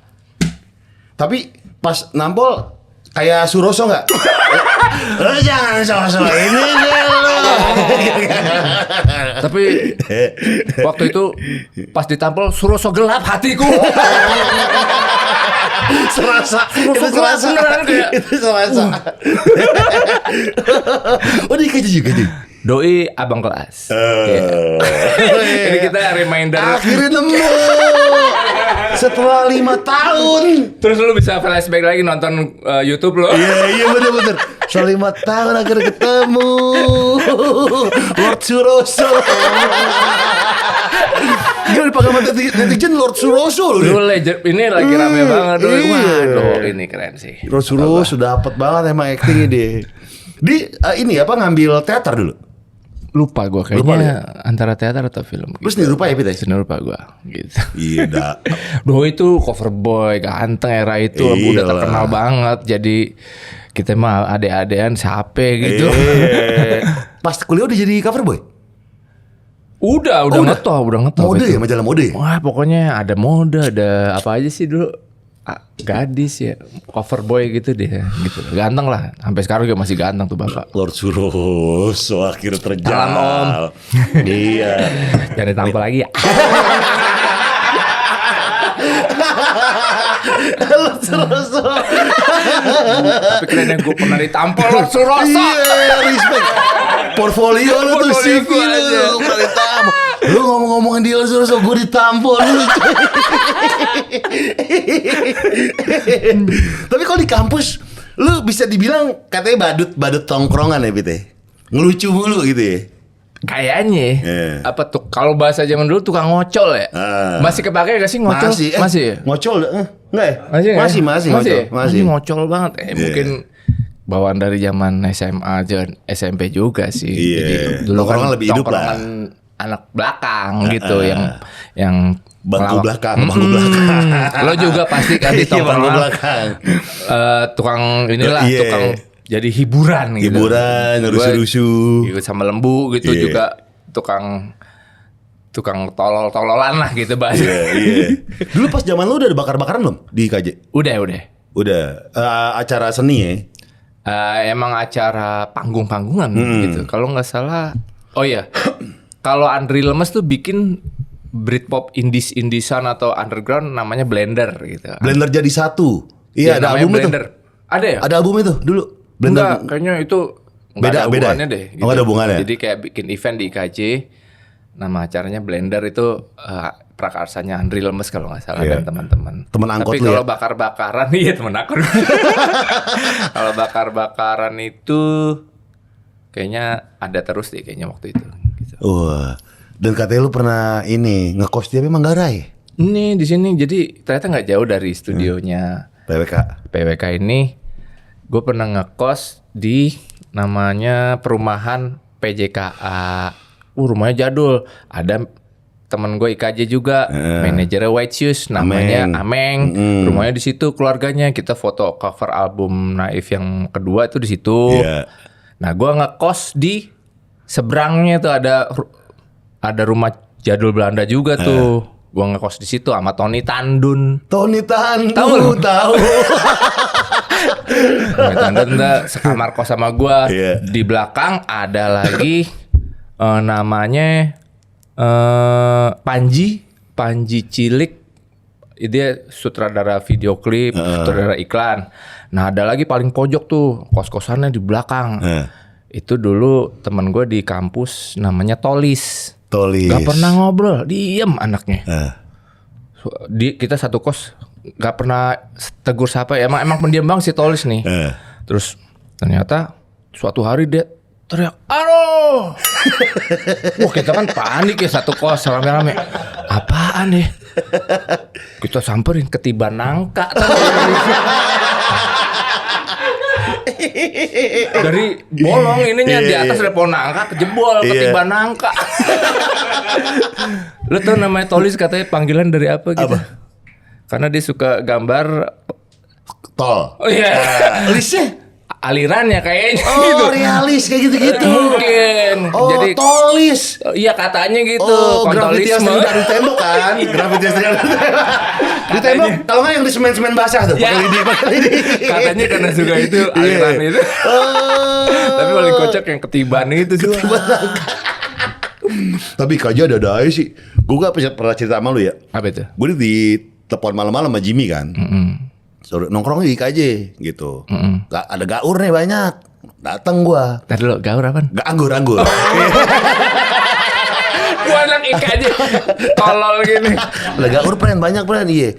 Tapi pas nampol kayak Suroso nggak? Lo jangan so-so ini deh lo. Tapi waktu itu pas ditampol Suroso gelap hatiku. Serasa. Itu serasa. Itu serasa. Oh dia kayak juga nih. Doi abang kelas. Ini kita reminder. Akhirnya nemu. Setelah 5 tahun. Terus lu bisa flashback lagi nonton YouTube lo. Iya bener. Setelah 5 tahun akhirnya ketemu Lord Suroso. Gila dipakai sama netizen Lord Suroso loh. Dulu legend ini lagi rame banget dulu. Waduh, ini keren sih. Lord Suroso dapet banget emang actingnya dia. Di ini apa ngambil teater dulu? Lupa gue kayaknya antara teater atau film. Lu seni rupa ya Pita? Seni rupa gue gitu. Iya dah. Doi itu cover boy, ganteng era itu udah terkenal banget. Jadi kita mah ade-adean sape gitu. Pas kuliah udah jadi cover boy? Udah ngetop. Mode ya, majalah mode. Wah pokoknya ada mode, ada apa aja sih dulu. Gadis ya, cover boy gitu deh, gitu. Ganteng lah, sampai sekarang juga masih ganteng tuh bapak. Lord Suroso akhirnya terjal. Salam om. Iya. Jangan ditampol lagi ya. Lord Suroso. Tapi keren yang gue pernah ditampol Lord Suroso. Iya, respect. Portfolio lu tuh CV lu pernah ditampol. Lu ngomong-ngomongin dia Lord Suroso, gue ditampol lu. Tapi kalau di kampus lu bisa dibilang katanya badut tongkrongan ya Pite. Ngelucu mulu gitu ya. Kayaknya apa tuh kalau bahasa zaman dulu tukang ngocol ya? Masih kepake gak sih ngocol? Masih ya? Ngocol enggak ya? Masih Masih ngocol banget. Mungkin bawaan dari zaman SMA aja SMP juga sih. Jadi dulu kan lebih hidup lah. Anak belakang gitu yang bangku belakang. Lo juga pasti kan di tongkrongan belakang. Tukang inilah tukang jadi hiburan gitu. Hiburan, rusuh-rusuh. Ikut sama lembu gitu juga tukang tolol-tololan lah gitu bahasa. Dulu pas zaman lu udah ada bakar-bakaran belum di KJ? Udah. Acara seni ya? Emang acara panggung-panggungan gitu. Kalau nggak salah, oh iya. Kalau Andri Lemes tuh bikin Britpop indisan atau underground namanya Blender gitu. Blender jadi satu. Iya, ada album Blender. itu. Ada ya? Ada album itu dulu. Blender. Enggak, kayaknya itu beda hubungannya deh. Gitu. Oh, ada hubungannya. Jadi kayak bikin event di IKJ. Nama acaranya Blender itu prakarsanya Andri Lemes kalau nggak salah dan teman-teman. Teman angkot. Tapi kalau bakar-bakaran iya teman angkot. Kalau bakar-bakaran itu kayaknya ada terus deh kayaknya waktu itu. Gitu. Wah. Dan katanya lu pernah ini ngekos di Manggarai. Ini di sini jadi ternyata nggak jauh dari studionya PWK ini. Gue pernah ngekos di namanya perumahan PJKA. Rumahnya jadul. Ada temen gue IKJ juga, manajernya White Shoes, namanya Ameng. Rumahnya di situ, keluarganya. Kita foto cover album Naif yang kedua itu di situ. Iya. Nah, gue ngekos di seberangnya tuh ada rumah jadul Belanda juga tuh. Gue ngekos di situ sama Tony Tandun. Tony Tandun tahu. Tony Tandun sekamar kos sama gue. Iya. Di belakang ada lagi namanya Panji Cilik. Dia sutradara video klip, sutradara iklan. Nah, ada lagi paling pojok tuh, kos-kosannya di belakang. Itu dulu temen gue di kampus namanya Tolis. Gak pernah ngobrol, diem anaknya. Kita satu kos, gak pernah tegur siapa. Emang pendiam banget si Tolis nih. Terus ternyata suatu hari dia teriak, "Aduh!" Wah, kita kan panik ya, satu kos rame-rame. Apaan nih? Kita samperin, ketiban nangka. Dari bolong ininya di atas ada pohon nangka, kejebol, ketiban nangka. Lu tau namanya Tolis katanya panggilan dari apa gitu? Apa? Karena dia suka gambar tol. Oh iya. Lisnya alirannya kayaknya gitu. Realis kayak gitu-gitu. Mungkin. Jadi Tolis. Iya katanya gitu. Grafiti yang sering di tembok kan. Grafiti yang sering di tembok. Kalau nggak yang di semen-semen basah tuh. Ya. Pakai lidi. Katanya karena suka itu aliran itu. Tapi paling kocak yang ketiban itu sih. Tapi kaja ada aja sih. Gue gak pernah cerita sama lu ya. Apa itu? Gue di telepon malam-malam sama Jimmy kan. Suruh nongkrong di IKJ gitu. Gak ada gaur nih banyak. Dateng gua. Tadi lo gaur apaan? Anggur. Gua anak IKJ tolol gini. Ada gaur banyak iya.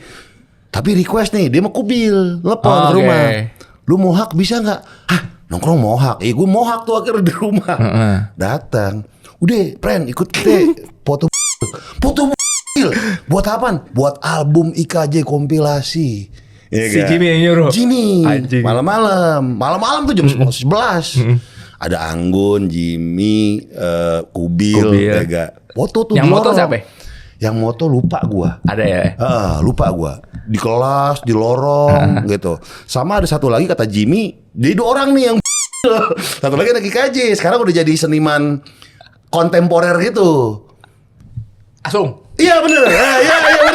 Tapi request nih, dia mau kubil, telepon ke rumah. Lu mau hak bisa nggak? Hah, nongkrong mau hak. Gue mau hak tuh akhirnya di rumah. Datang. Udah, ikut kita foto. Buat apaan? Buat album IKJ kompilasi. Ya, si Jimmy yang nyuruh. Jimmy. Malam-malam tuh jam 11. Ada Anggun, Jimmy, Kubil. Ya, foto tuh. Yang moto siapa? Yang moto lupa gua. Ada ya? Lupa gua. Di kelas, di lorong gitu. Sama ada satu lagi kata Jimmy, jadi 2 orang nih yang satu lagi anak IKJ. Sekarang udah jadi seniman kontemporer gitu. Asung. Iya bener. Iya bener.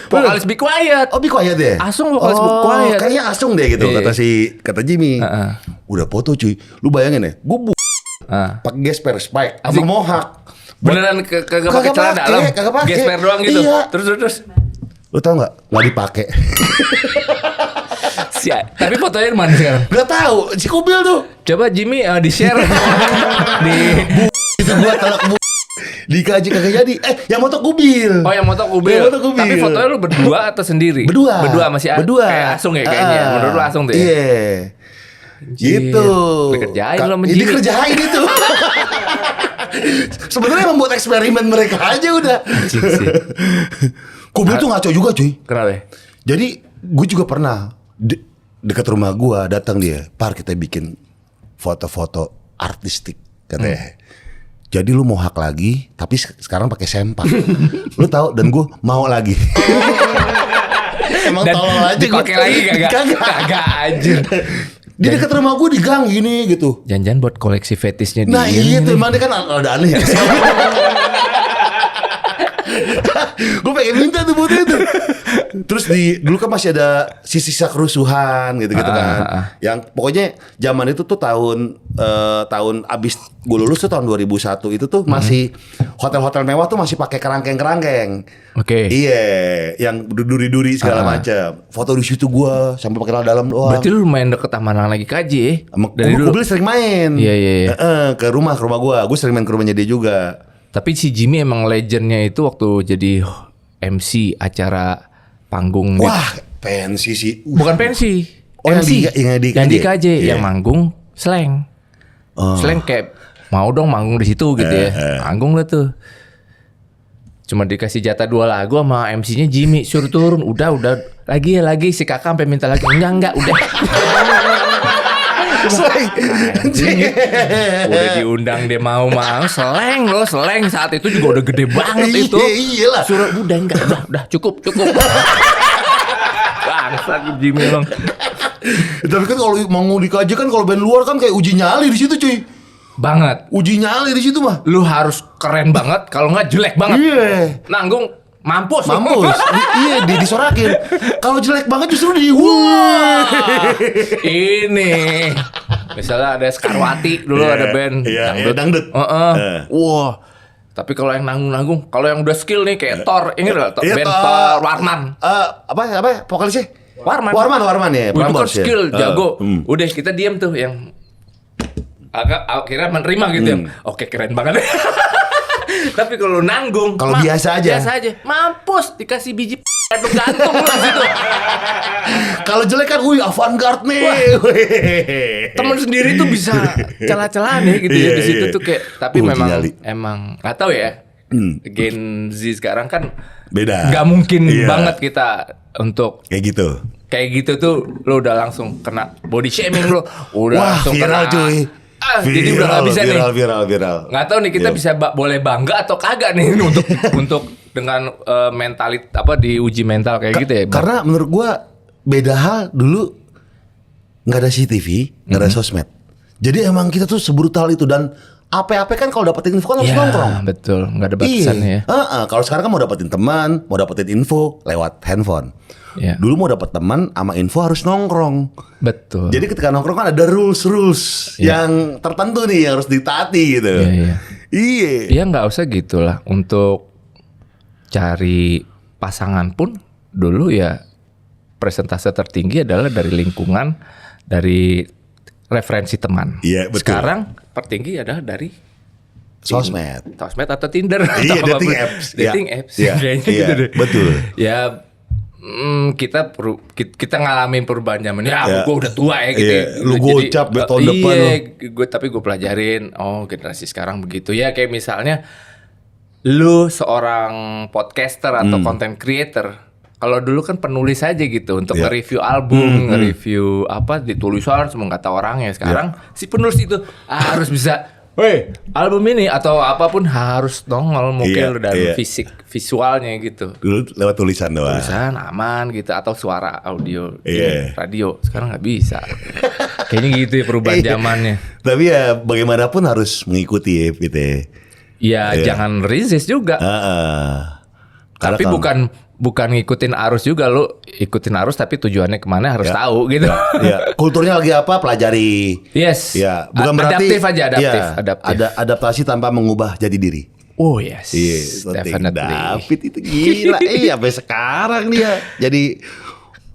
Vokalis Be Quiet. Oh Be Quiet deh. Asung vokalis Be Quiet. Kayaknya Asung deh gitu kata Jimmy. Udah foto cuy. Lu bayangin ya, gue pakai gesper spike sama mohak. Beneran kagak pakai celana dalam. Kagak pakai. Gesper doang gitu. Iya. Terus. Lu tau nggak? Nggak dipakai. Tapi fotonya mana sekarang? Gak tahu. Si Kubil tuh. Coba Jimmy di share di itu gua telak dikaji kagak jadi. Yang moto Kubil. Oh, yang moto Kubil. Tapi fotonya lu berdua atau sendiri? Berdua masih berdua. Kayak Asung ya kayaknya. Menurut lu Asung tuh ya? Iya. Gitu. Dikerjain lo sama Jimmy. Dikerjain itu. Sebenarnya membuat eksperimen mereka aja udah. Kubil tuh ngaco juga cuy. Kenapa? Jadi gue juga pernah dekat rumah gue datang dia. Kita bikin foto-foto artistik katanya. Jadi lu mau hak lagi, tapi sekarang pakai sempak. Lu tahu dan gue mau lagi. Emang tolol aja dipakai lagi kagak anjir. Di dekat rumah gue di gang gini gitu. Jangan-jangan buat koleksi fetisnya dia. Nah iya tuh emang dia kan ada aneh ya. Gue pengen minta tuh buat itu. Terus dulu kan masih ada sisa kerusuhan gitu kan. Yang pokoknya zaman itu tuh tahun abis gue lulus tuh tahun 2001 itu tuh masih hotel-hotel mewah tuh masih pakai kerangkeng. Oke. Iya, yang duri-duri segala macam. Foto di situ gue sampai pakai dalam doang. Berarti lu main deket sama anak lagi kaji ya? Dari dulu gue sering main. Iya. Ke rumah gue sering main ke rumahnya dia juga. Tapi si Jimmy emang legendnya itu waktu jadi MC acara panggung. Wah, pensi sih. Bukan pensi. Oh, MC. yang di KJ. Yang manggung slang. Slang kayak mau dong manggung di situ gitu ya. Manggung lah tuh. Cuma dikasih jatah 2 lagu sama MC-nya Jimmy, suruh turun. Udah lagi si kakak sampai minta lagi. Enggak udah. Slang. Anjing, udah diundang dia mau seleng loh, seleng saat itu juga udah gede banget itu. Iyalah. Suruh udah enggak, udah cukup. Bangsat Jimmy Long. Tapi kan kalau mau dikaji kan kalau band luar kan kayak uji nyali di situ cuy. Banget. Uji nyali di situ mah. Lu harus keren banget, kalau nggak jelek banget. Iya. Nanggung mampus. Iya, disorakin. Kalau jelek banget justru wah. Ini misalnya ada Skarwati dulu ada band dangdut. Wah. Tapi kalau yang nanggung, kalau yang udah skill nih kayak Thor, ini loh, band Thor Warman. Apa vokalisnya? Warman ya. Itu kan skill jago. Udah kita diam tuh yang akhirnya menerima gitu ya. Oke, keren banget. Tapi kalau nanggung, kalau biasa aja, mampus dikasih biji gantung lah situ. Kalau jelek kan, avant-garde nih. Temen sendiri tuh bisa celah-celah nih gitu ya di situ tuh kayak. Tapi emang nggak tahu ya. Gen Z sekarang kan beda. Gak mungkin banget kita untuk kayak gitu tuh lo udah langsung kena body shaming lo. Udah langsung viral, kena cuy. Jadi udah gak bisa viral. Nggak tahu nih kita bisa boleh bangga atau kagak nih untuk dengan mentalit diuji mental kayak gitu ya. Karena menurut gua beda hal dulu nggak ada CCTV, nggak ada sosmed. Jadi emang kita tuh sebrutal itu dan apa kan kalau dapetin info kan harus nongkrong. Betul, nggak ada batasannya ya. Kalau sekarang kan mau dapetin teman, mau dapetin info lewat handphone. Yeah. Dulu mau dapet teman sama info harus nongkrong. Betul. Jadi ketika nongkrong kan ada rules yang tertentu nih yang harus ditaati gitu. Iya. Iya nggak usah gitulah. Untuk cari pasangan pun dulu ya persentase tertinggi adalah dari lingkungan, dari referensi teman. Iya, betul. Sekarang tertinggi adalah dari sosmed atau Tinder. Iya, atau dating apps. Iya, gitu deh. Betul. Ya kita ngalamin perubahan zaman. Gue udah tua ya gitu. Lu gocap tahun depan lu. Tapi gue pelajarin. Generasi sekarang begitu ya. Kayak misalnya lu seorang podcaster atau content creator. Kalau dulu kan penulis aja gitu untuk nge-review album, nge-review di tulisan semua kata orangnya. Sekarang si penulis itu harus bisa, album ini atau apapun harus nongol mungkin dari fisik visualnya gitu. Dulu lewat tulisan doang. Tulisan aman gitu atau suara audio di radio. Sekarang nggak bisa. Kayaknya gitu ya perubahan zamannya. Tapi ya bagaimanapun harus mengikuti ya gitu. Ya jangan resist juga. Tapi bukan ngikutin arus juga, lu ikutin arus tapi tujuannya kemana harus tahu gitu. Kulturnya lagi apa pelajari. Yes. Ya, bukan berarti adaptif. Ada adaptasi tanpa mengubah jati diri. Oh yes. Definitely. David itu gila. Sampai sekarang dia jadi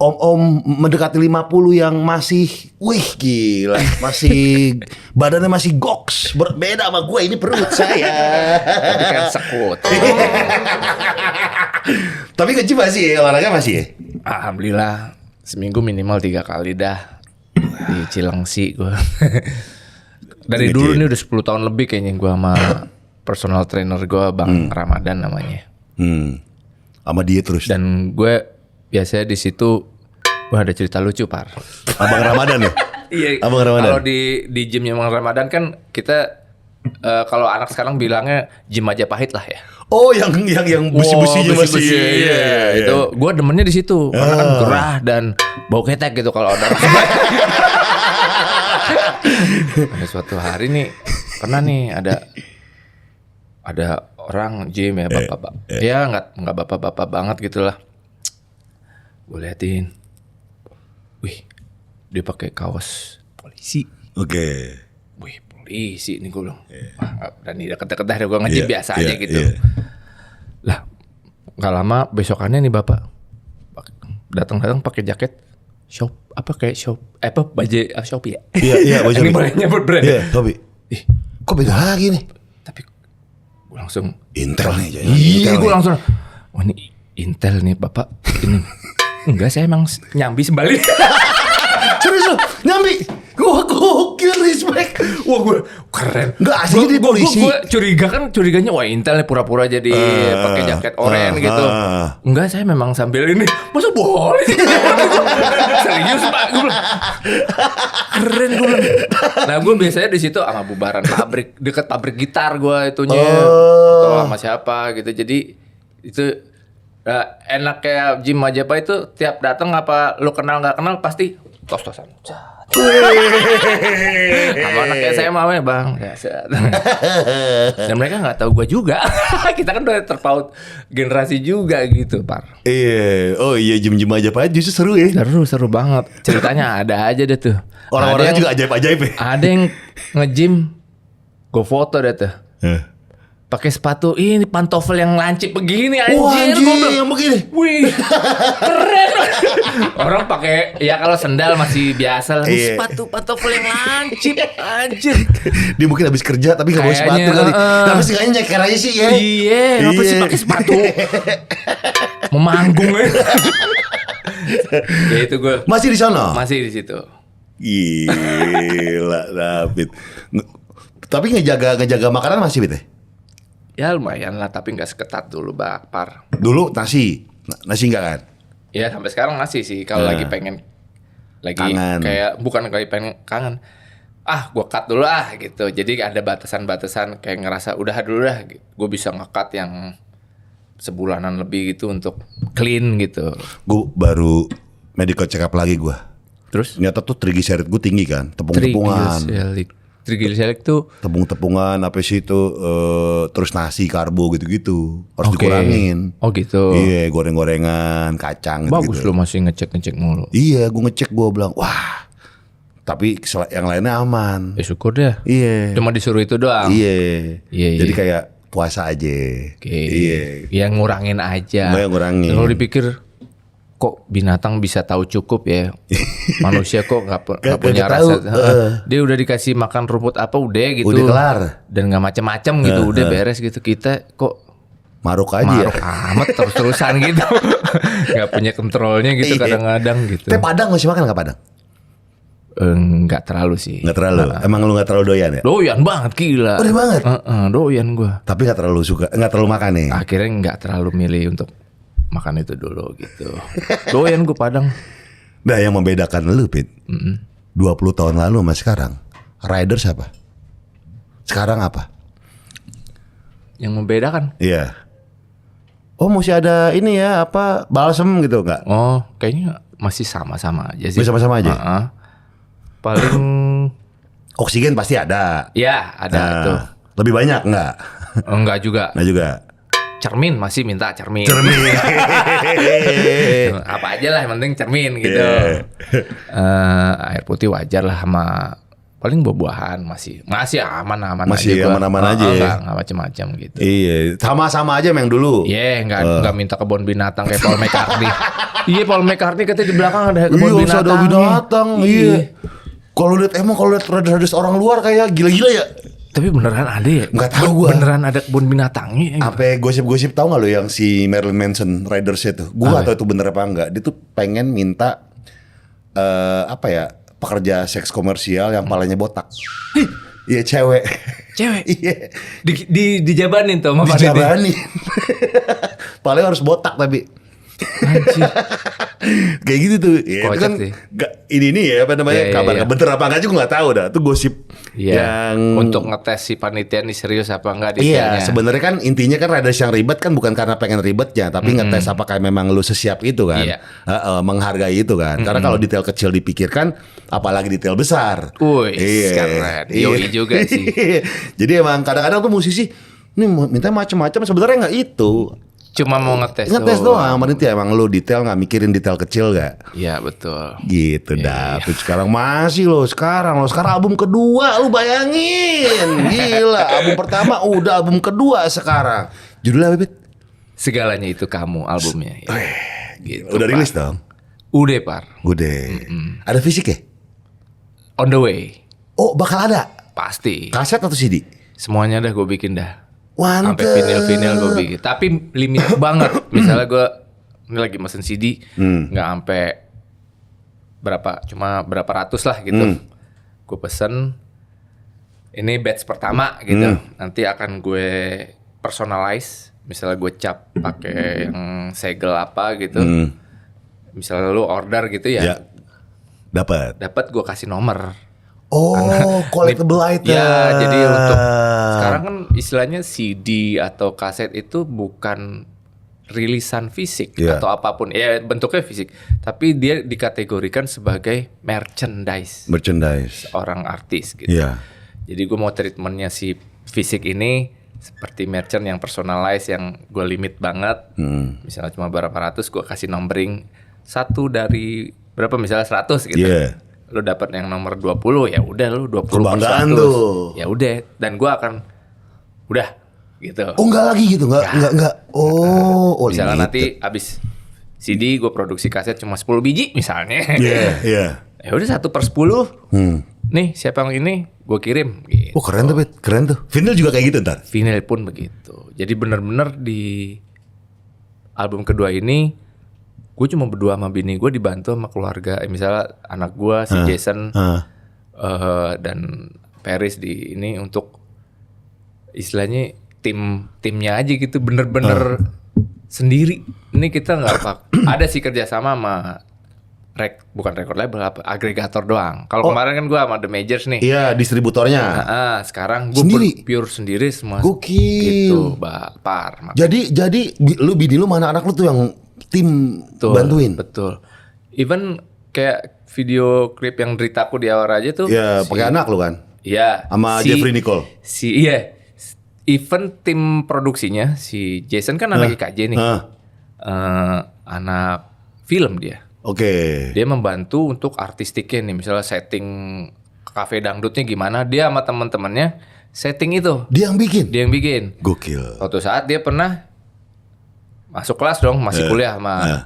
om-om mendekati 50 yang masih gila, masih badannya masih goks. Berbeda sama gue, ini perut saya. Tapi kan sekut. Tapi kecil masih ya, olahraga masih ya? Alhamdulillah, seminggu minimal 3 kali dah. Di Cilengsi gue. Dari dulu nih udah 10 tahun lebih kayaknya gue sama personal trainer gue Bang Ramadan namanya. Sama dia terus. Dan gue biasanya di situ ada cerita lucu, Par. Abang Ramadan ya? Iya. Abang Ramadan. Kalau di gymnya Bang Ramadan kan kita kalau anak sekarang bilangnya gym Majapahit lah ya. Oh, yang busi-businya masih. Iya. Itu gue demennya di situ. Karena kan gerah dan bau ketek gitu kalau ada orang. Ada suatu hari nih pernah nih ada orang gym ya bapak-bapak. Ya nggak bapak-bapak banget gitulah. Gue liatin. Wih, dia pakai kaos polisi. Oke. Wih, polisi nih gue bilang. Wah, berani deket-deket dah gue nge-gym biasa aja gitu. Lah, nggak lama besokannya nih bapak datang pakai jaket baju Shopee ya. Iya, baju Shopee. Ini boleh nyebut brand. Iya, Shopee. Kok beda lagi nih? Tapi gue langsung Intel nih. Iya, gue langsung. Wah, ini Intel nih bapak. Ini enggak, saya emang nyambi sebalik. Serius lo? Nyambi? Wah, gokil, respect. Wah, gue keren keren. Enggak, aslinya dia polisi. Gue curiganya wah Intel nih pura-pura jadi pakai jaket oranye gitu. Enggak, saya memang sambil ini. Masa boleh sih? Serius Pak, gue bilang. Keren gue bilang. Nah gue biasanya di situ sama bubaran pabrik, deket pabrik gitar gue itunya. Atau sama siapa gitu. Jadi itu enak kayak Jim Majapahit itu tiap datang apa lu kenal nggak kenal pasti tos-tosan. Sama anak kayak saya mau ya bang. Dan mereka nggak tahu gue juga. Kita kan udah terpaut generasi juga gitu Par. Iya. Oh iya, Jim aja Pak justru seru ya. Seru banget. Ceritanya ada aja deh tuh. Orang-orangnya juga ajaib-ajaib ya. Ada yang nge-gym, gue foto deh tuh. Pakai sepatu ini pantofel yang lancip begini anjir. Wah, anjir Gua bilang, yang begini. wih, keren. Orang pakai ya kalau sendal masih biasa lah. Iya. Sepatu pantofel yang lancip anjir. Dia mungkin habis kerja tapi nggak bawa sepatu Kayaknya, kali. Tapi seenggaknya nyeker aja sih ya. Iya, apa sih pakai sepatu? Memanggung ya. Ya itu gue. Masih di sana? Masih di situ. Gila, David. Tapi ngejaga makanan masih gitu. Ya lumayan lah, tapi nggak seketat dulu Par. Dulu nasi enggak kan? Ya sampai sekarang masih sih kalau lagi pengen Kangen. kayak bukan kayak pengen kangen. Gua cut dulu gitu. Jadi ada batasan-batasan kayak ngerasa udah dulu dah. Gue bisa nge-cut yang sebulanan lebih gitu untuk clean gitu. Gue baru medical check up lagi gue. Terus Ternyata tuh triglycerid gue tinggi kan, tepung-tepungan. Triglycerid tuh Tepung-tepungan apa sih itu terus nasi, karbo gitu-gitu. Harus Oke. dikurangin. Oh gitu. Iya, goreng-gorengan, kacang Bagus gitu. lo masih ngecek mulu. Iya, gue ngecek, gue bilang, wah. Tapi yang lainnya aman. Ya syukur deh. Iya. Cuma disuruh itu doang. Iya. Iya, Jadi iya. kayak puasa aja. Oke. Iya. Ya ngurangin aja. Nggak, ngurangin. Kalau dipikir kok binatang bisa tahu cukup ya, manusia kok nggak punya nggak rasa. tahu. Dia udah dikasih makan rumput apa udah gitu. Udah kelar. Dan nggak macam-macam gitu, udah beres gitu. Kita kok Maruk aja maruk ya. amat terus-terusan gitu, nggak punya kontrolnya gitu Iya. kadang-kadang gitu. Teh Padang masih makan nggak Padang? Nggak terlalu sih. Nggak terlalu. Emang lu nggak terlalu doyan ya? Doyan banget gila. Udah banget. Doyan gua. Tapi nggak terlalu suka, nggak terlalu makan nih. Akhirnya nggak terlalu milih untuk makan itu dulu gitu. Doyan gue Padang. Nah, yang membedakan lu, Pit, 20 tahun lalu sama sekarang, rider siapa? Sekarang apa? Yang membedakan? Iya. Oh, masih ada ini ya, apa, balsem gitu nggak? Oh, kayaknya masih sama-sama aja sih. Masih sama-sama aja? Paling Oksigen pasti ada. ya ada Nah, tuh. Lebih banyak nggak? Enggak juga. Nggak juga. Cermin masih minta cermin. Cermin. Apa aja lah yang penting cermin gitu. Iya. Air putih wajar lah sama paling buah-buahan masih aman-aman Masih aja gua. aman-aman aja ya. Enggak macam-macam gitu. Iya, sama-sama aja yang dulu. Iya, enggak minta kebun binatang kayak Paul McCartney. Iya, Paul McCartney katanya di belakang ada kebun Iya, binatang. ada binatang. Iya. Kalau lihat radar orang luar kayak gila-gila ya. Tapi beneran ada ya? Nggak tahu gua. Beneran ada kebun binatangnya. Gitu. Apa gosip-gosip tahu nggak lo yang si Marilyn Manson Riders itu? Gue nggak tahu itu bener apa enggak. Dia tuh pengen minta apa ya, pekerja seks komersial yang palanya botak. Iya, cewek. Cewek? Iya. Dijabanin tuh sama panitia. Dijabani. Palanya harus botak tapi. Anjir. Kayak gitu tuh. Ya, itu Kocak kan sih. ini ya apa namanya, Iya, kabar iya. bener apa enggak juga nggak tahu dah. Itu gosip Iya. yang Untuk ngetes si panitia nih serius apa enggak Iya, detailnya. sebenarnya kan intinya kan Riders yang ribet kan bukan karena pengen ribetnya, tapi ngetes apakah memang lu sesiap itu kan, Iya. menghargai itu kan. Karena kalau detail kecil dipikirkan, apalagi detail besar. Wih, Iya. keren. Yoi juga sih. Jadi emang kadang-kadang tuh musisi nih minta macam-macam, sebenarnya nggak itu. Cuma mau ngetes Doang, panitia emang lu detail nggak mikirin detail kecil nggak? Iya, betul. Gitu David. Sekarang masih sekarang album kedua lu bayangin. Gila, album pertama udah album kedua sekarang. Judulnya apa, Bit? Segalanya itu kamu albumnya. Ya. Gitu, Udah Par. rilis dong? Udah, Par. Udah. Ada fisik ya? On the way. Oh, bakal ada? Pasti. Kaset atau CD? Semuanya dah gue bikin dah. Mantep. Sampai vinyl gue bikin. Tapi limit banget. Misalnya gue ini lagi mesen CD, nggak sampai berapa, cuma berapa ratus lah gitu. Gue pesen, ini batch pertama gitu. Nanti akan gue personalize. Misalnya gue cap pakai yang segel apa gitu. Misalnya lu order gitu ya. Dapat gue kasih nomor. Collectible item. Ya, jadi untuk sekarang kan istilahnya CD atau kaset itu bukan rilisan fisik atau apapun, ya bentuknya fisik, tapi dia dikategorikan sebagai merchandise seorang artis gitu. Jadi gue mau treatmentnya si fisik ini seperti merchant yang personalized, yang gue limit banget. Misalnya cuma berapa ratus, gue kasih numbering satu dari berapa, misalnya 100 gitu. Lu dapat yang nomor 20, ya udah lu 20 kebanggaan per 100. Tuh. Ya udah, dan gue akan udah gitu. Enggak lagi gitu, enggak. Misalnya nanti abis CD gue produksi kaset cuma 10 biji misalnya. Iya. Ya udah 1 per 10. Nih siapa yang ini gue kirim. Gitu. Keren tuh, keren tuh. Vinyl juga kayak gitu ntar. Vinyl pun begitu. Jadi bener-bener di album kedua ini gue cuma berdua sama bini gue, dibantu sama keluarga. Misalnya anak gue si Jason dan Paris di ini untuk istilahnya timnya aja gitu, bener-bener sendiri. Ini kita nggak ada sih kerjasama sama bukan record label, agregator doang. Kalau kemarin kan gue sama The Majors nih. Iya, distributornya. Sekarang gue pure sendiri semua. Gitu, Par. Jadi lu bini lu mana anak lu tuh yang tim bantuin. Betul. Even kayak video klip yang Deritaku di awal aja tuh. Iya, pakai anak lu kan? Iya. Sama Jeffrey Nicole. Iya. Even tim produksinya si Jason kan anak IKJ nih, anak film dia. Dia membantu untuk artistiknya nih, misalnya setting kafe dangdutnya gimana, dia sama teman-temannya setting itu. Dia yang bikin. Gokil. Suatu saat dia pernah masuk kelas dong, masih kuliah sama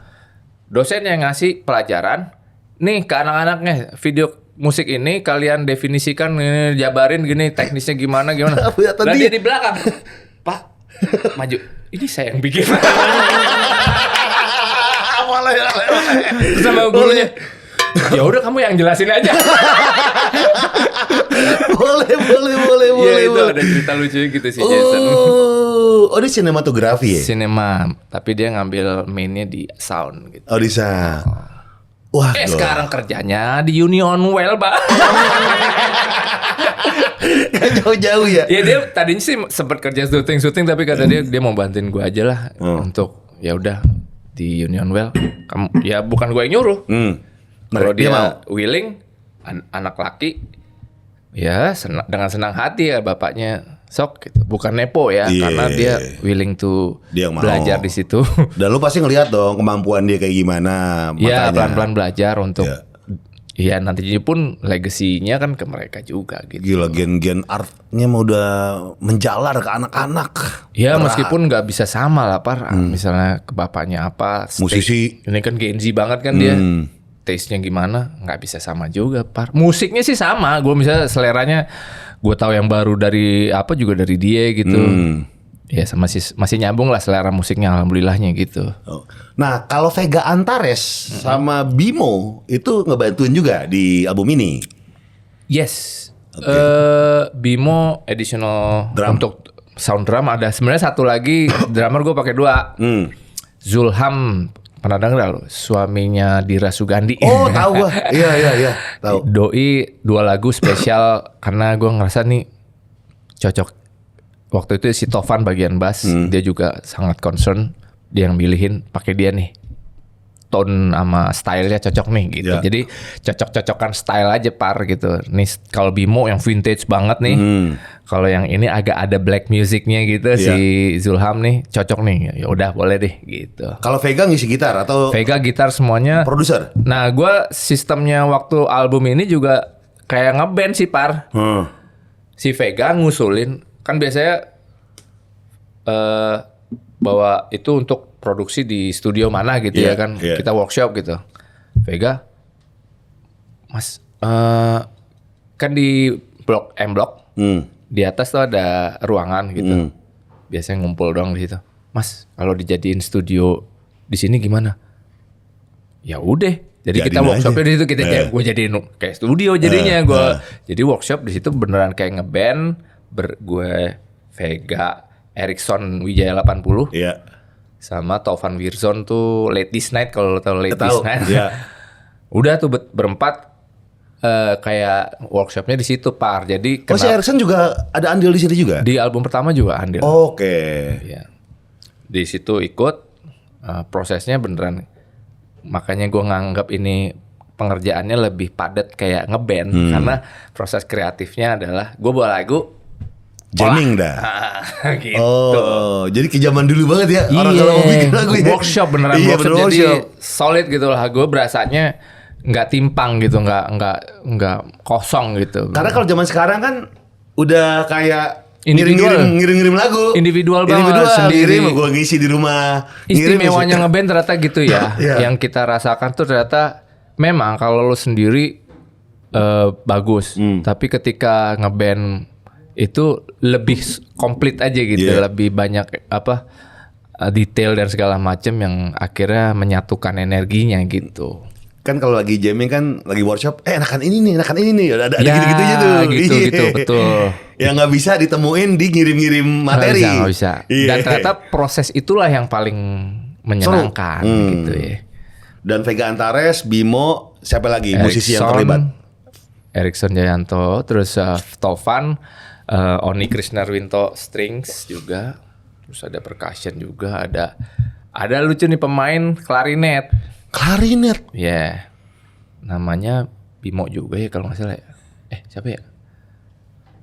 dosen yang ngasih pelajaran. Nih ke anak-anaknya, video musik ini kalian definisikan, jabarin gini teknisnya gimana. Dan dia di belakang, Pak, maju. Ini saya yang bikin. Terus sama gurunya, ya udah kamu yang jelasin aja. boleh. Ya itu ada cerita lucu gitu sih Jason. Dia sinematografi ya? Sinema, tapi dia ngambil mainnya di sound gitu. Di sound. Wah, sekarang kerjanya di Union Well, Pak. Kan jauh-jauh ya? Ya dia tadinya sih sempat kerja syuting, tapi kata dia mau bantuin gue aja lah untuk ya udah di Union Well. Kamu ya bukan gue yang nyuruh. Kalau dia willing, anak laki, ya dengan senang hati ya bapaknya sok gitu. Bukan nepo ya, karena dia willing to belajar di situ. Dan lu pasti ngelihat dong kemampuan dia kayak gimana. Iya, pelan-pelan belajar untuk ya nantinya pun legasinya kan ke mereka juga gitu. Gila, gen artnya mau udah menjalar ke anak-anak. Ya meskipun nggak bisa sama lah Par. Misalnya ke bapaknya apa, musisi. Ini kan Gen Z banget kan dia. Taste-nya gimana nggak bisa sama juga Par. Musiknya sih sama. Gue misalnya seleranya, gue tahu yang baru dari apa juga dari dia gitu. Ya masih nyambung lah selera musiknya, alhamdulillahnya gitu. Nah kalau Vega Antares sama Bimo itu ngebantuin juga di album ini. Yes. Bimo additional drum. Untuk sound drum ada. Sebenarnya satu lagi drummer gue pakai 2. Zulham, pernah denger lo? Suaminya Dira Sugandi. Oh tahu gue. Iya tahu. Doi 2 lagu spesial karena gue ngerasa nih cocok. Waktu itu si Tovan bagian bass, dia juga sangat concern. Dia yang milihin pakai dia nih. Tone sama stylenya cocok nih gitu. Jadi cocok-cocokan style aja Par gitu. Nih kalau Bimo yang vintage banget nih. Kalau yang ini agak ada black musicnya gitu, si Zulham nih cocok nih. Ya udah boleh deh gitu. Kalau Vega ngisi gitar atau? Vega gitar semuanya. Produser. Nah gue sistemnya waktu album ini juga kayak ngeband sih Par. Si Vega ngusulin, kan biasanya bahwa itu untuk produksi di studio mana gitu ya kan. Kita workshop gitu. Vega, Mas, kan di blok M blok. Di atas tuh ada ruangan gitu. Biasanya ngumpul doang di situ. Mas, kalau dijadiin studio di sini gimana? Ya udah, Jadi kita Jadiin workshopnya aja. di situ, kita gue jadiin kayak studio jadinya gue. Jadi workshop di situ beneran kayak ngeband, gue Vega, Erickson Wijaya 80, Iya. sama Taufan Wirzon tuh Late This Night, kalau lo tau Late This Tahu. Night. Iya. Udah tuh berempat kayak workshopnya di situ Par. Jadi Oh, si Erikson juga ada andil di sini juga? di album pertama juga andil. Oke. Iya. Di situ ikut prosesnya beneran. Makanya gue nganggap ini pengerjaannya lebih padat kayak ngeband karena proses kreatifnya adalah gue bawa lagu Jamming dah. gitu. Oh, jadi ke zaman dulu banget ya orang Iya, kalau mau bikin lagu ya. workshop beneran Iya, workshop, bener jadi workshop. solid gitu lah. Gue berasanya nggak timpang gitu, nggak kosong gitu. Karena kalau zaman sekarang kan udah kayak Individual. ngirim lagu. Individual banget, sendiri. Ngirim, gue ngisi di rumah. Istimewanya ngeband ternyata gitu ya. Iya. Yang kita rasakan tuh ternyata memang kalau lo sendiri bagus, tapi ketika ngeband itu lebih komplit aja gitu, Iya. lebih banyak detail dan segala macam yang akhirnya menyatukan energinya gitu. Kan kalau lagi jamming kan lagi workshop, enakan ini nih, ada Ya, gitu-gitu tuh. gitu, Iya. gitu, betul. Yang nggak bisa ditemuin di ngirim-ngirim materi. Nggak bisa. Iya. Dan ternyata proses itulah yang paling menyenangkan gitu ya. Dan Vega Antares, Bimo, siapa lagi musisi yang terlibat? Erickson Jayanto, terus Taufan, Oni Krisnarwinto strings juga, terus ada percussion juga, ada lucu nih pemain klarinet, Klarinet. ya, namanya Bimo juga ya kalau nggak salah ya. Siapa ya?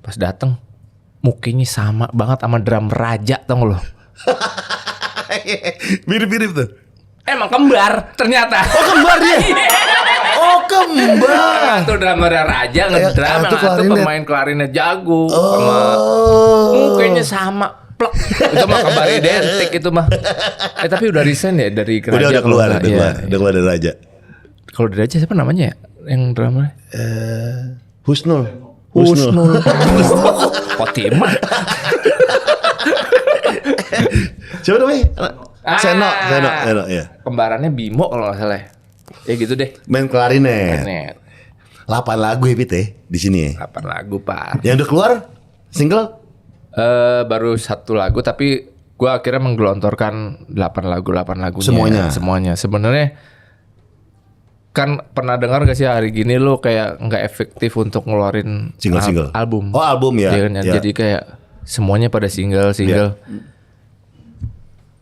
Pas dateng mukanya sama banget sama drum raja, tau nggak lo? Mirip-mirip tuh. Emang kembar ternyata. Oh, kembar dia. Oh, kembar. Tuh drummer raja ngedrum, Yang yang satu satu klarinet. pemain klarinet jago sama Oh. mukanya sama plek. Itu mah kabar identik itu mah. Tapi udah resign ya dari Raja. Udah keluar, kalau nggak? Iya, iya. udah keluar dari Raja. Kalau dari Raja siapa namanya ya? Yang drummer? Husnul. Husnul. Fatimah. Siapa namanya? Seno, ya. Kembarannya Bimo kalau nggak salah. Ya gitu deh. Main klarinet. Klarinet. 8 lagu ya Pit ya di sini ya. 8 lagu Pak. Yang udah keluar single? Baru 1 lagu tapi gue akhirnya menggelontorkan 8 lagunya. Semuanya. Sebenarnya kan pernah dengar gak sih hari gini lo kayak nggak efektif untuk ngeluarin Single-single. album. Oh, album ya. Iya kan? Ya. Jadi kayak semuanya pada single.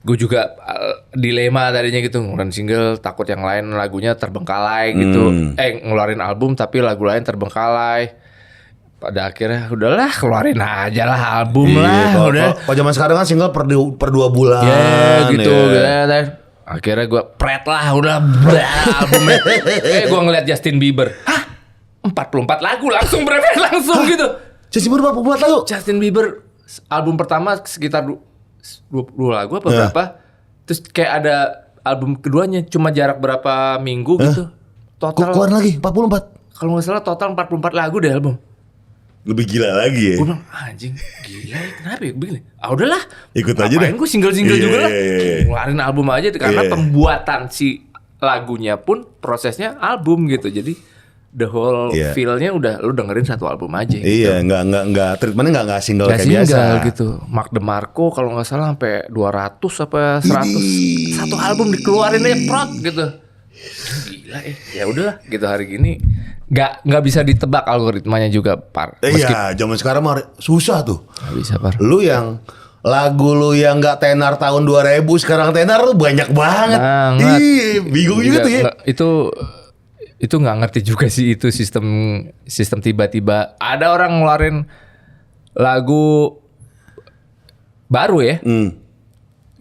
Gue juga dilema tadinya gitu, ngeluarin single takut yang lain lagunya terbengkalai gitu. Ngeluarin album tapi lagu lain terbengkalai. Pada akhirnya udahlah keluarin aja lah album lah. Udah. Kalau zaman sekarang kan single per 2 bulan. Ya gitu. ya. Akhirnya gue pret lah udah albumnya. Gue ngeliat Justin Bieber. Hah? 44 lagu langsung berepet langsung gitu. Justin Bieber berapa lagu? Justin Bieber album pertama sekitar 20 lagu apa berapa? Terus kayak ada album keduanya cuma jarak berapa minggu gitu. Total Keluar lagi 44. kalau nggak salah total 44 lagu deh album. Lebih gila lagi ya. Gue bilang anjing gila ya, kenapa ya begini? Udahlah Ikut aja ngapain deh. gue single-single Iya, juga lah. iya, iya. Ngeluarin album aja karena Iya. pembuatan si lagunya pun prosesnya album gitu. Jadi the whole Iya. feel-nya udah lu dengerin satu album aja gitu. Iya, enggak treatmentnya enggak single Gak kayak biasa. single gitu. Mark DeMarco kalau nggak salah sampai 200 apa 100 satu album dikeluarin aja prot gitu. Gila ya udahlah gitu hari gini nggak bisa ditebak algoritmanya juga Par. Iya, zaman sekarang mah susah tuh. Nggak bisa Par. Lu yang lagu lu yang enggak tenar tahun 2000 sekarang tenar lu banyak banget. Banget. Iya, bingung juga tuh ya. Itu nggak ngerti juga sih itu sistem tiba-tiba ada orang ngeluarin lagu baru ya.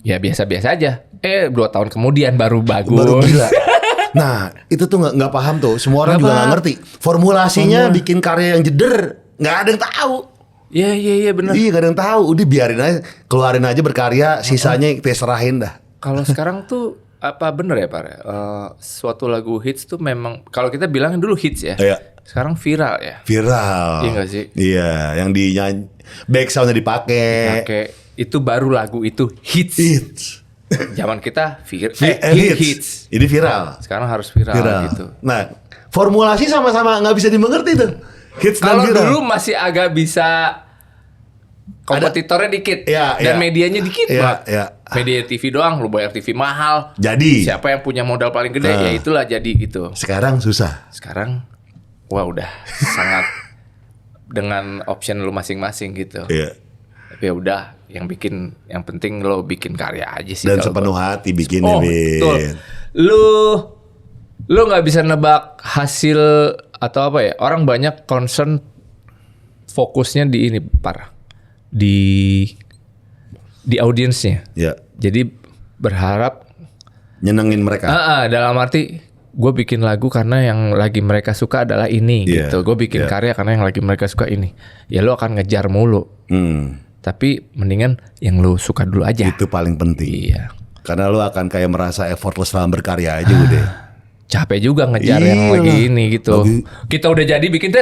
Ya biasa-biasa aja. 2 tahun kemudian baru bagus. Baru gila. Nah, itu tuh nggak paham tuh. Semua orang Nggak juga nggak paham. ngerti. Formulasinya bikin karya yang jeder, nggak ada yang tahu. Iya benar. Iya, nggak ada yang tahu. Udah biarin aja, keluarin aja berkarya. Sisanya kita serahin dah. Kalau sekarang tuh apa bener ya Pak? Suatu lagu hits tuh memang kalau kita bilang dulu hits ya. Iya. Sekarang viral ya. Viral. Iya nggak sih? Iya, yang dinyanyi back soundnya dipakai. Kayak itu baru lagu itu hits. Hits. Zaman kita hits. Ini viral. Sekarang harus viral gitu. Nah, formulasi sama-sama nggak bisa dimengerti tuh. Hits dan Kalau viral. dulu masih agak bisa kompetitornya dikit dan medianya dikit banget. Media TV doang, lu bayar TV mahal. Jadi siapa yang punya modal paling gede ya itulah jadi gitu. Sekarang susah. Sekarang wah udah sangat dengan option lu masing-masing gitu. Iya. Tapi ya udah yang penting lo bikin karya aja sih. Dan sepenuh hati bikin betul. Lu nggak bisa nebak hasil atau apa ya. Orang banyak concern fokusnya di ini parah. Di audiensnya. Ya. Jadi berharap nyenengin mereka. Dalam arti gue bikin lagu karena yang lagi mereka suka adalah ini gitu. Gue bikin karya karena yang lagi mereka suka ini. Ya lo akan ngejar mulu. Tapi mendingan yang lo suka dulu aja. Itu paling penting. Iya. Karena lo akan kayak merasa effortless dalam berkarya aja udah. Capek juga ngejar yang lagi ini gitu. Kita udah jadi bikin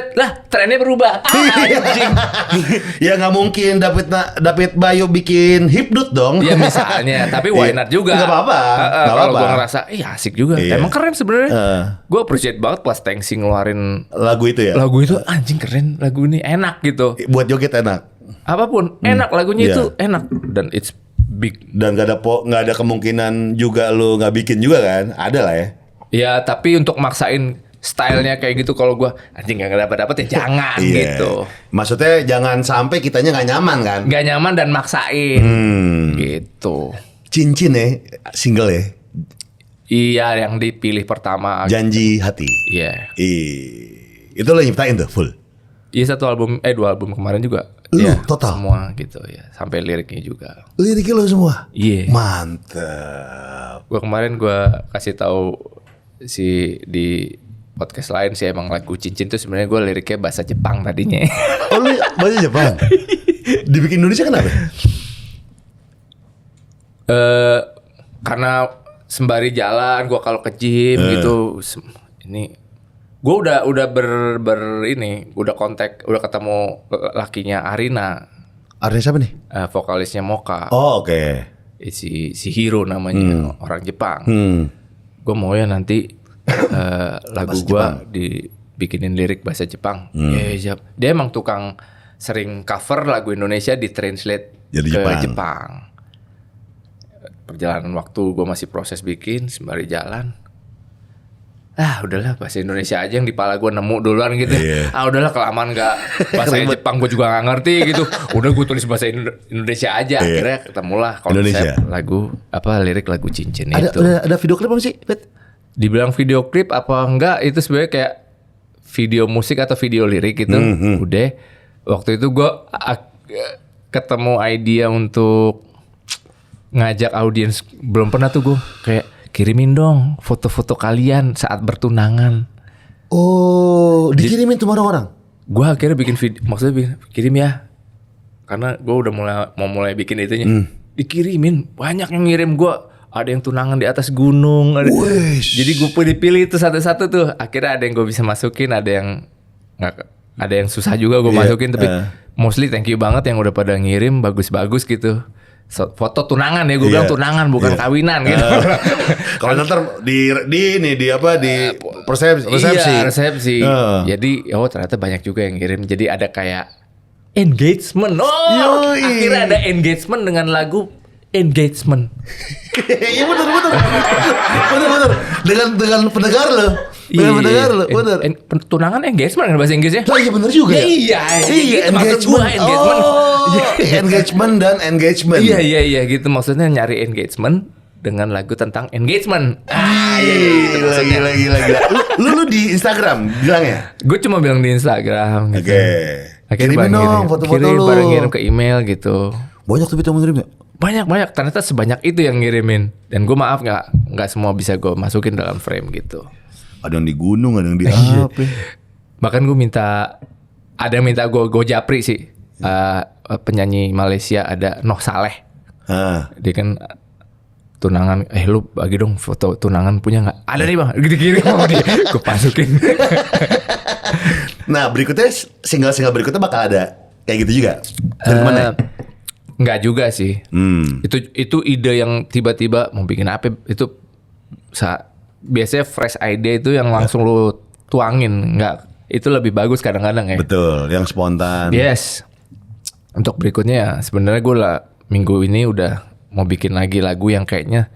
trennya berubah. Anjing. Ya nggak mungkin David Bayu bikin hipdut dong. Ya misalnya, tapi why not juga. Nggak apa-apa. Kalau gue ngerasa, asik juga. Emang keren sebenarnya. Gue appreciate banget pas Tengsi ngeluarin lagu itu ya. Lagu itu anjing keren, lagu ini enak gitu. Buat joget enak. Apapun enak lagunya itu enak dan it's big. Dan nggak ada kemungkinan juga lo nggak bikin juga kan? Ada lah ya. Ya tapi untuk maksain stylenya kayak gitu kalau gue anjing nggak dapat ya jangan gitu. Maksudnya jangan sampai kitanya nggak nyaman kan? Nggak nyaman dan maksain gitu. Cincin ya single ya. Iya yang dipilih pertama. Janji Hati. Iya. Itu lo nyiptain tuh full. Iya 2 album kemarin juga. Lu total semua gitu ya sampai liriknya juga. Liriknya lo semua. Iya. Mantap. Gue kemarin kasih tahu di podcast lain sih emang lagu Cincin tuh sebenarnya gue liriknya bahasa Jepang tadinya. Oh lu bahasa Jepang? Dibikin Indonesia kenapa? Karena sembari jalan gue kalau ke gym gitu ini gue udah ketemu lakinya Arina. Arina siapa nih? Vokalisnya Mocha. Oh oke. Si Hiro namanya orang Jepang. Gue mau ya nanti lagu gue dibikinin lirik bahasa Jepang. Dia emang tukang sering cover lagu Indonesia ditranslate jadi ke Jepang. Perjalanan waktu gue masih proses bikin sembari jalan. Udahlah bahasa Indonesia aja yang di kepala gue nemu duluan gitu. Udahlah kelamaan gak bahasa Jepang gue juga gak ngerti gitu. Udah gue tulis bahasa Indonesia aja. Akhirnya ketemulah konsep lagu lirik lagu Cincin itu. Ada video klip apa sih? Dibilang video klip apa enggak itu sebenarnya kayak video musik atau video lirik gitu. Udah waktu itu gue ketemu idea untuk ngajak audiens, belum pernah tuh gue kayak kirimin dong foto-foto kalian saat bertunangan. Oh, dikirimin tuh orang-orang. Gue akhirnya bikin video, maksudnya kirim ya, karena gue udah mau mulai bikin itunya. Dikirimin, banyak yang ngirim gue. Ada yang tunangan di atas gunung. Jadi gue pilih-pilih itu satu-satu tuh. Akhirnya ada yang gue bisa masukin, ada yang nggak, ada yang susah juga gue masukin. Tapi mostly thank you banget yang udah pada ngirim bagus-bagus gitu. Foto tunangan ya, gue bilang tunangan bukan kawinan gitu. Kalau ntar di resepsi. Iya, resepsi. Jadi ternyata banyak juga yang ngirim. Jadi ada kayak engagement. Akhirnya ada engagement dengan lagu Engagement. Iya benar. Dengan pendengar lo. Benar. Tunangan engagement kan bahasa Inggrisnya? Oh iya benar juga. Iya, engagement. Engagement dan engagement. Iya gitu maksudnya nyari engagement dengan lagu tentang engagement. Gila. Lu di Instagram bilangnya? Gue cuma bilang di Instagram gitu. Kirimin dong foto-foto lu. Kirim ke email gitu. Banyak tuh yang ngirim ya? Banyak. Ternyata sebanyak itu yang ngirimin. Dan gue maaf nggak semua bisa gue masukin dalam frame gitu. Ada yang di gunung, ada yang di apa? Bahkan gue ada yang minta gue japri sih. Penyanyi Malaysia ada Noh Saleh. Dia kan tunangan. Lu bagi dong foto tunangan punya nggak? Ada nih bang. Dikirim sama dia. Gue masukin. Nah berikutnya single berikutnya bakal ada kayak gitu juga. Dari mana? Enggak juga sih. Itu ide yang tiba-tiba mau bikin apa itu biasanya fresh idea itu yang langsung lu tuangin, enggak. Itu lebih bagus kadang-kadang ya. Betul, yang spontan. Yes. Untuk berikutnya ya sebenarnya gue lah minggu ini udah mau bikin lagi lagu yang kayaknya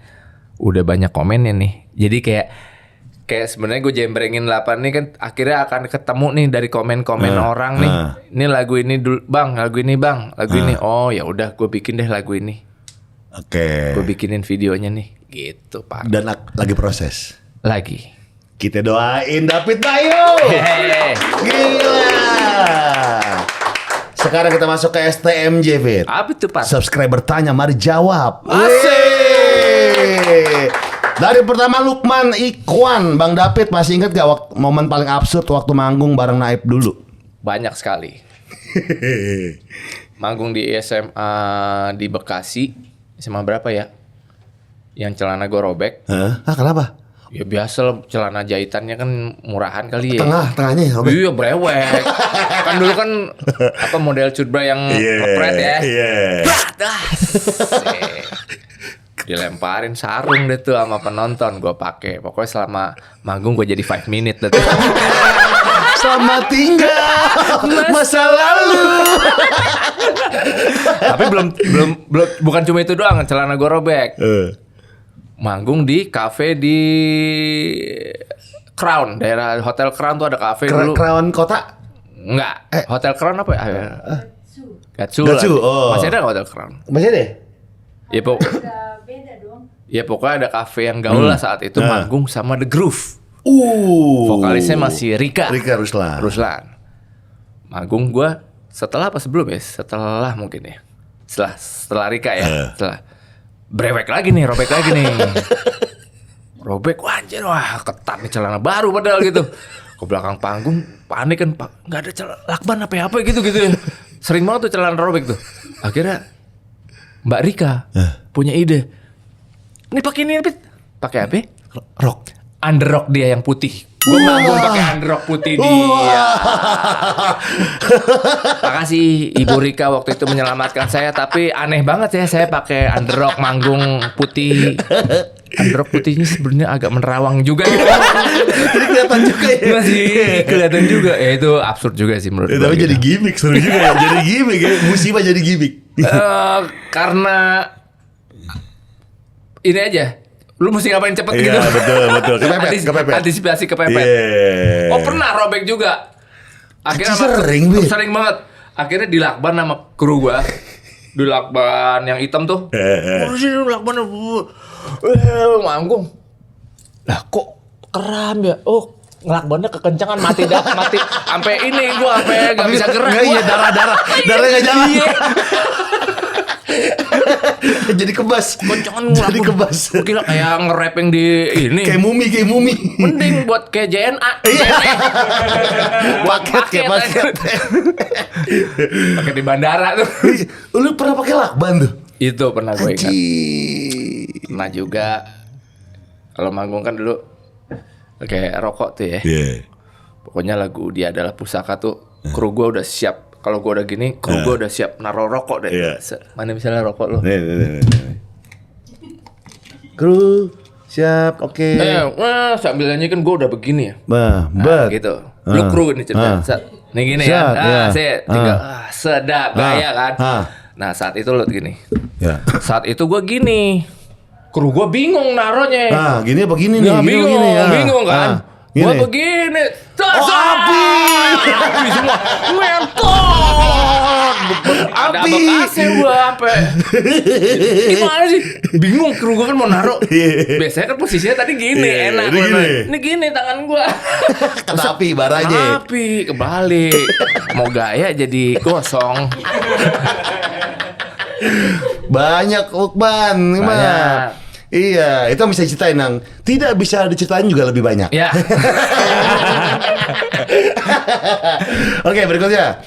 udah banyak komennya nih. Jadi kayak sebenarnya gue jembrengin 8 nih kan akhirnya akan ketemu nih dari komen-komen orang nih. Ini lagu ini dulu bang, lagu ini bang, lagu ini. Oh ya udah gue bikin deh lagu ini. Oke. Gue bikinin videonya nih, gitu Pak. Dan lagi proses. Lagi. Kita doain David Bayu. Gila. Sekarang kita masuk ke STMJ, Fit. Apa itu Pak? Subscriber tanya, mari jawab. Asik. Dari pertama Lukman Ikwan, Bang David masih ingat gak momen paling absurd waktu manggung bareng Naib dulu? Banyak sekali. Manggung di SMA di Bekasi. SMA berapa ya? Yang celana gue robek. Kenapa? Ya biasa lah, celana jahitannya kan murahan kali ya. Tengahnya ya robek? Iya brewek. Kan dulu kan apa model cutbray yang ngepret ya. Dilemparin sarung deh tuh sama penonton, gue pakai. Pokoknya selama manggung gue jadi 5 minute deh tuh. Selamat tinggal masa lalu. Tapi belum bukan cuma itu doang celana gue robek. Manggung di kafe di Crown, daerah Hotel Crown tuh ada kafe dulu. Crown kota? Enggak. Hotel Crown apa ya? Gatsu. Oh. Masih ada nggak Hotel Crown? Masih ada? Ya pokoknya ada kafe yang gaul lah saat itu manggung sama The Groove. Vokalisnya masih Rika Ruslan. Manggung gue setelah apa sebelum ya? Setelah mungkin ya. Setelah Rika ya. Setelah brewek lagi nih, robek lagi nih. Robek, wah anjir, wah ketat nih celana baru padahal gitu. Ke belakang panggung panik kan, Pak. Nggak ada lakban apa gitu ya. Sering banget tuh celana robek tuh. Akhirnya Mbak Rika punya ide. Ini pakai ini, pakai apa? Rok. Underrock dia yang putih. Gue manggung pakai underrock putih dia. Makasih Ibu Rika waktu itu menyelamatkan saya. Tapi aneh banget ya saya pakai underrock manggung putih. Underrock putihnya sebenarnya agak menerawang juga. Jadi kelihatan juga ya. Masih kelihatan juga. Ya itu absurd juga sih menurut gue. Tapi jadi gimmick seru juga ya. Jadi gimmick ya. Musibah jadi gimmick. Karena ini aja, lu mesti ngapain cepet gitu. Iya betul. Kepepet. Antisipasi kepepet. Yeah. Oh pernah robek juga. Akhirnya sering banget. Akhirnya dilakban sama kru gua. Dilakban yang hitam tuh. Sini lakban. Manggung. Lah kok kram ya? Oh ngelakbannya kekencangan mati sampai ini gua sampai enggak bisa gerak. Iya darah enggak jalan. Jadi kebas. Koncongan ngelakban. Jadi kebas. Gua kira kayak nge-rapping di ini. Kayak mumi. Mending buat kayak JNA. Paket. Pakai di bandara tuh. Lu pernah pakai lakban tuh? Itu pernah gue ingat. Pernah juga. Kalau manggung kan dulu kayak rokok tuh ya. Pokoknya lagu Dia Adalah Pusaka tuh kru gue udah siap. Kalau gue udah gini, kru gue udah siap naruh rokok deh. Mana misalnya rokok lo? Kru siap, oke. Wah, sambil nyanyi kan gue udah begini ya. Gitu. Lu kru nih cerita. Nih gini ya. Saya tinggal sedap gaya kan. Nah saat itu lo gini. Saat itu gue gini. Kru gue bingung naronya. Gini apa gini nih? Bingung kan. Gue begini. Api semua. Mentot. Ada bekasnya gue sampai. Gimana sih? Bingung kru gue kan mau naruh. Biasanya kan posisinya tadi gini enak. Ini gini tangan gue. Kena api baranya. Api kebalik. Mau gaya jadi gosong. Banyak Lukman. Banyak. Iya, itu bisa diceritain Nang. Tidak bisa diceritain juga lebih banyak. Ya. Oke, berikutnya.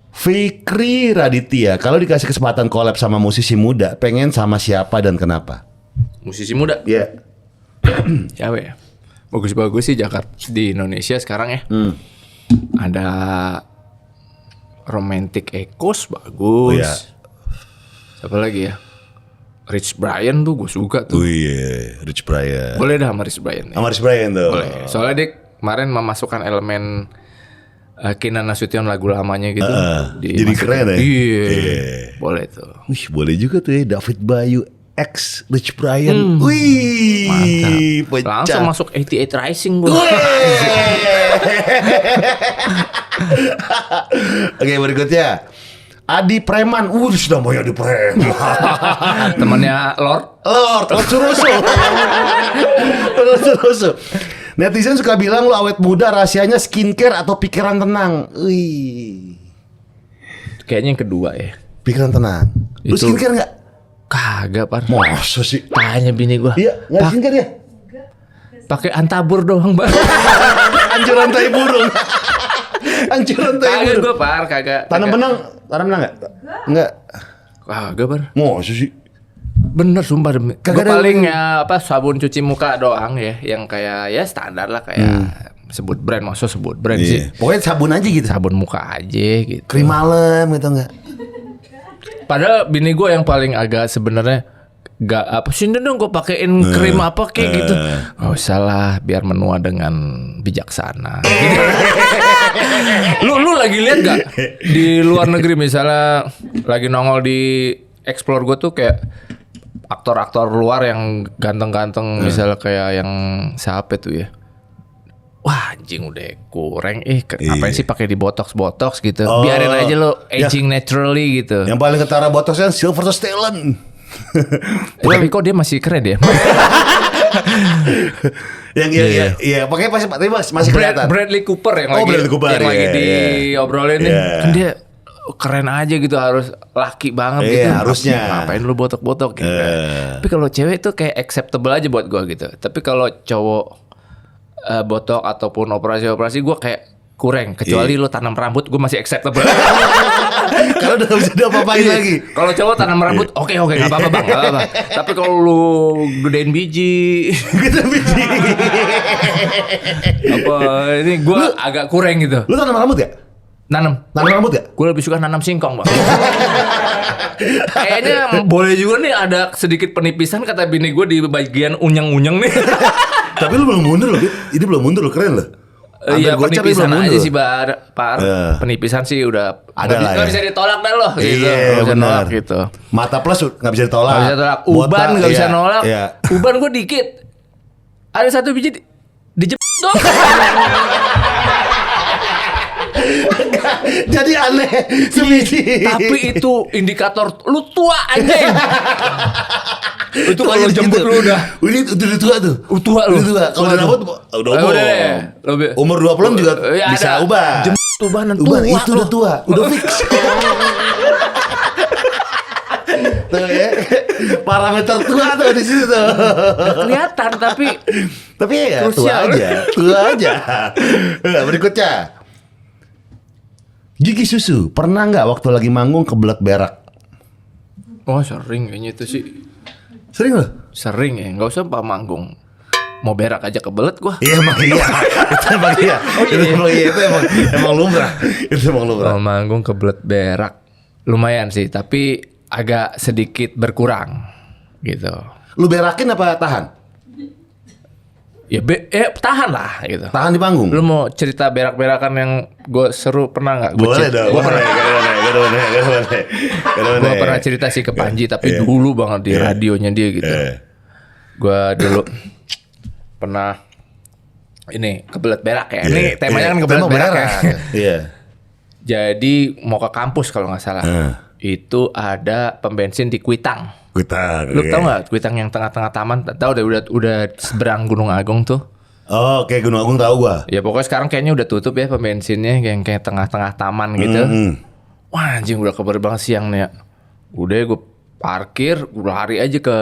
Fikri Raditya, kalau dikasih kesempatan collab sama musisi muda, pengen sama siapa dan kenapa? Musisi muda? Iya. Siapa ya? Bagus-bagus sih Jakarta di Indonesia sekarang ya. Ada Romantic Echoes bagus. Apa lagi ya? Rich Brian tuh gue suka tuh. Oh iya, Rich Brian. Boleh dah sama Rich Brian. Sama Rich Brian tuh. Boleh. Soalnya dia kemarin memasukkan elemen Kinan Nasution lagu lamanya gitu. Jadi keren ya? Iya. Boleh tuh. Wih, boleh juga tuh ya, David Bayu X Rich Brian. Wih, Mantap. Langsung masuk 88 Rising bro. Oke, berikutnya Adi Preman. Sudah mau Adi Preman. Temannya Lord Suroso. Lord Suroso. Netizen suka bilang lu awet muda rahasianya skincare atau pikiran tenang. Wih. Kayaknya yang kedua ya. Pikiran tenang. Lu Itu- skincare enggak? Kagak par. Masa sih? Tanya bini gua. Iya, enggak skincare ya? Pakai antabur doang bang. Anjuran tai burung. Anjuran tai Kagak burung. gua par kagak. Tanam benang enggak? Enggak. Kagak par. Masa sih? Bener sumpah demi. Kagak Gua ada- paling ya apa sabun cuci muka doang ya, yang kayak ya standar lah kayak sebut brand, maksud sebut brand sih. Pokoknya sabun aja gitu. Sabun muka aja gitu. Krim malam gitu enggak? Padahal bini gue yang paling agak sebenarnya gak apa sini dong gue pakein krim apa kayak gitu. Gak usah lah biar menua dengan bijaksana. Gitu. lu lagi lihat gak di luar negeri misalnya lagi nongol di explore gue tuh kayak aktor-aktor luar yang ganteng-ganteng misalnya kayak yang siapa tuh ya. Wah anjing udah kurang ngapain sih pakai di botox gitu. Biarin aja lo aging naturally gitu. Yang paling ketara botox kan Sylvester Stallone. Tapi kok dia masih keren ya? Yang iya, pakai masih kelihatan. Bradley Cooper yang Bradley Cooper, yang lagi iya. diobrolin nih. Iya. Kan dia keren aja gitu, harus laki banget Iya, gitu. harusnya. Ngapain lu botok-botok gitu. Tapi kalau cewek itu kayak acceptable aja buat gua gitu. Tapi kalau cowok botok ataupun operasi-operasi gua kayak kurang. Kecuali lu tanam rambut gua masih acceptable. Karena udah gak bisa diapa-apain lagi. Kalau cowok tanam rambut oke nggak apa-apa bang, nggak apa-apa. Tapi kalau lu gedein biji, Gitu biji. apa ini gue agak kurang gitu. Lu tanam rambut ya? Nanam Rambut ya? gue lebih suka nanam singkong bang. Kayaknya boleh juga nih ada sedikit penipisan kata bini gue di bagian unyeng-unyeng nih. Tapi lu belum mundur loh, ini belum mundur loh, keren loh. Iya Hampir gocap, penipisan belum aja mundur. sih Par. Penipisan sih udah Ada lah nggak ya. bisa ditolak dah loh gitu. Iya, Nggak bisa benar. nolak gitu. Mata plus nggak bisa ditolak. Nggak bisa tolak. Uban Botak, nggak bisa iya, nolak. Iya. Uban gue dikit. Ada satu biji dijepit dong. Jadi aneh sebiji. Tapi itu indikator lu tua anjing. Itu kalau jemput lu udah Ini udah tua tuh. tua lu. Udah tua. Kalau udah rambut udah umur. Udah deh. Lebih- Umur 20-an juga Ya, bisa ada. ubah. Ubanan Ubah tua itu lu. udah tua, udah fix. Tuh ya. Parameter tua tuh di situ tuh. Kelihatan tapi ya Krusial. tua aja. Nah, berikutnya. Gigi susu, pernah nggak waktu lagi manggung kebelet berak? oh sering kayaknya itu sih. Sering loh. Sering ya, enggak usah pak manggung. Mau berak aja kebelet gua. Iya emang iya. Itu emang iya. Itu emang lumrah. Itu emang lumrah. Mau manggung kebelet berak. Lumayan sih, tapi agak sedikit berkurang gitu. Lu berakin apa tahan? Ya tahan lah gitu. Tahan di panggung. Lu mau cerita berak-berakan yang gue seru pernah nggak? Boleh dong. Gue pernah. Gue pernah Boleh. cerita sih ke Panji, tapi dulu banget di radionya dia gitu. Gue dulu pernah ini kebelet berak ya. Ini temanya kan kebelet berak ya. Iya. Jadi mau ke kampus kalau nggak salah. Itu ada pom bensin di Kuitang. Kuitang. Lu tau nggak Kuitang yang tengah-tengah taman? Tahu deh udah seberang Gunung Agung tuh. Oh, oke, Gunung Agung tahu gua. Ya pokoknya sekarang kayaknya udah tutup ya pom bensinnya yang kayak tengah-tengah taman gitu. Wah anjing udah keber banget siang nih ya. Udah gue parkir, gue lari aja ke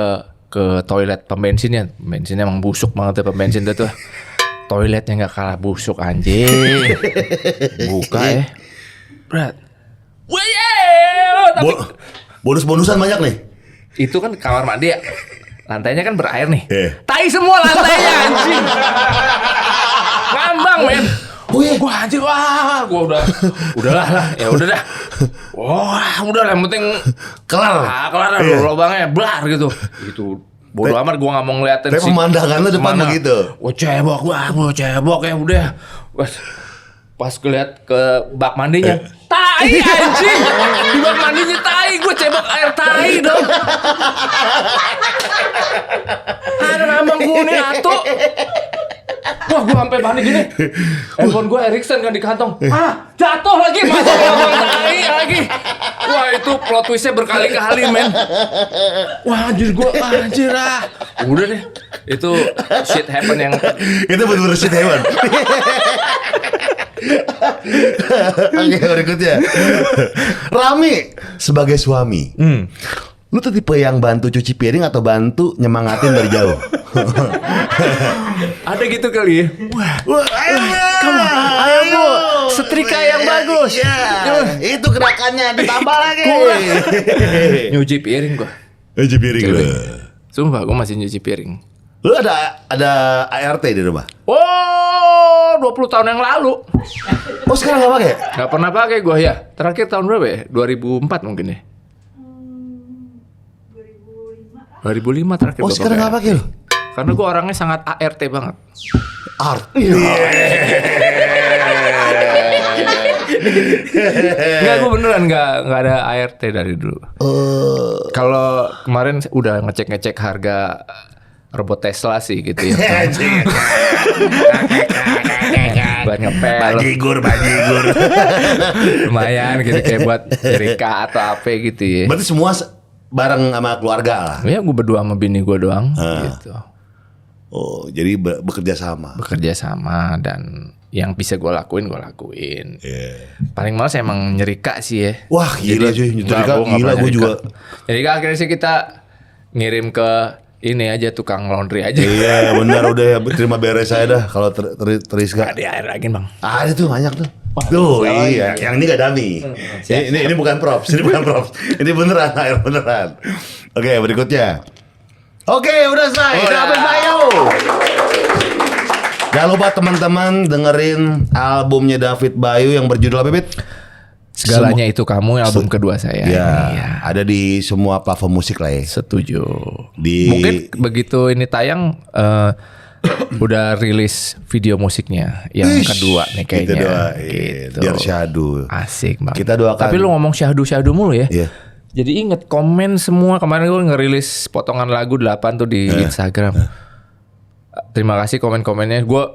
toilet pom bensinnya. Pom bensinnya emang busuk banget ya pom bensin itu tuh. Toiletnya nggak kalah busuk anjing. Buka ya. Berat. Wah tapi Bonus-bonusan banyak nih. itu kan kamar mandi ya. Lantainya kan berair nih. Iya. Tai semua lantainya anjing. Ngambang men. Oh iya. Gua anjir, wah, gua udahlah lah, ya udah dah. Wah, udah lah, yang penting Kelar. kelar Iya. lubangnya, blar gitu. Gitu. Bodoh amat gua nggak mau ngeliatin Tapi sih. pemandangan lu depan Mana? begitu. Gua cebok ya udah. Pas ngeliat ke bak mandinya, tai anjing. Di bak mandinya tai, gua cebok air tai dong. Ada ngambang gua nih atuh. Wah, gua sampai panik gini. Handphone gua Ericsson kan di kantong. Jatuh lagi, masuk lubang tai lagi. Wah, itu plot twistnya berkali-kali, men. Wah, anjir ah. Udah deh. Itu shit happen yang Itu bener-bener shit hewan. Oke, berikutnya. Rami sebagai suami. Lu tuh tipe yang bantu cuci piring atau bantu nyemangatin dari jauh? ada gitu kali ya. Wah, Ayo Bu, setrika yang bagus. Itu gerakannya ditambah lagi. Nyuci piring gua. Cuci piring lu. Sumpah gua masih nyuci piring. Lu ada ART di rumah? Oh, 20 tahun yang lalu. Oh, sekarang gak pakai? Gak pernah pakai gua ya. Terakhir tahun berapa ya? 2004 mungkin ya. 2005 terakhir Oh, gua sekarang gak pakai lu? Karena gua orangnya sangat ART banget. Art. Enggak, gua beneran enggak ada ART dari dulu. Kalau kemarin udah ngecek harga robot Tesla sih gitu ya. Buat ngepel. Bajigur. Lumayan gitu kayak buat Erika atau apa gitu ya. Berarti semua bareng sama keluarga lah. Ya gue berdua sama bini gue doang gitu. Oh, jadi bekerja sama. Bekerja sama dan yang bisa gue lakuin. Paling males emang nyerika sih ya. Wah, gila cuy, nyetrika gila gue juga. Nyerika akhirnya sih kita ngirim ke ini aja tukang laundry aja. Iya, benar udah ya, terima beres saya dah kalau Teriska. Ada air lagi bang. Ada tuh banyak tuh. Tuh, iya, yang ini gak dummy. Ini bukan props, ini beneran, air beneran. Oke, berikutnya. Oke, udah selesai. Udah habis Bayu. Jangan lupa teman-teman dengerin albumnya David Bayu yang berjudul apa, Bit? Segalanya itu kamu, album kedua saya. Ya, Iya. ada di semua platform musik lah ya. Setuju. Di- Mungkin begitu ini tayang udah rilis video musiknya yang Ish, kedua nih kayaknya. kita doain, Gitu. biar syahdu. Asik banget. Kita doakan. Tapi lu ngomong syahdu mulu ya. Iya. Jadi inget komen semua kemarin gue ngerilis potongan lagu 8 tuh di Instagram. Terima kasih komen-komennya. Gua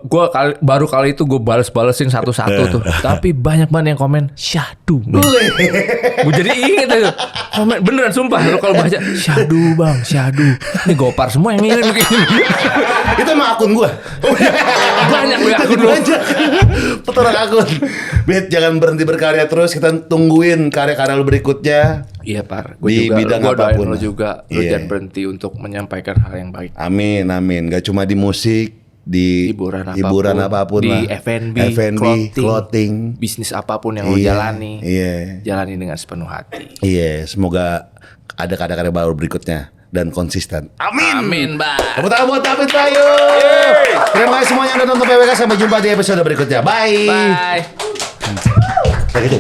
baru kali itu gue balesin satu-satu tuh. Tapi banyak banget yang komen syahdu. Gue jadi inget itu. Komen beneran sumpah lu kalau baca syahdu bang, syahdu. Ini gopar semua yang ngirim begini. Itu emang akun gua. Banyak gue akun lu. Peternak akun. Bet, jangan berhenti berkarya terus. Kita tungguin karya-karya lu berikutnya. Iya Par, Di bidang gua doain apapun. lu juga. Lu Iya. jangan berhenti untuk menyampaikan hal yang baik. Amin. Gak cuma di musik, di Hiburan apapun, lah. di F&B, clothing. bisnis apapun yang lu Iya, jalani. Iya. Jalani dengan sepenuh hati. Iya, semoga ada karya-karya baru berikutnya dan konsisten. Amin, Bang. Tepuk tangan buat David Bayu. Terima kasih semuanya yang udah nonton PWK. Sampai jumpa di episode berikutnya. Bye. Bye. Kayak gitu.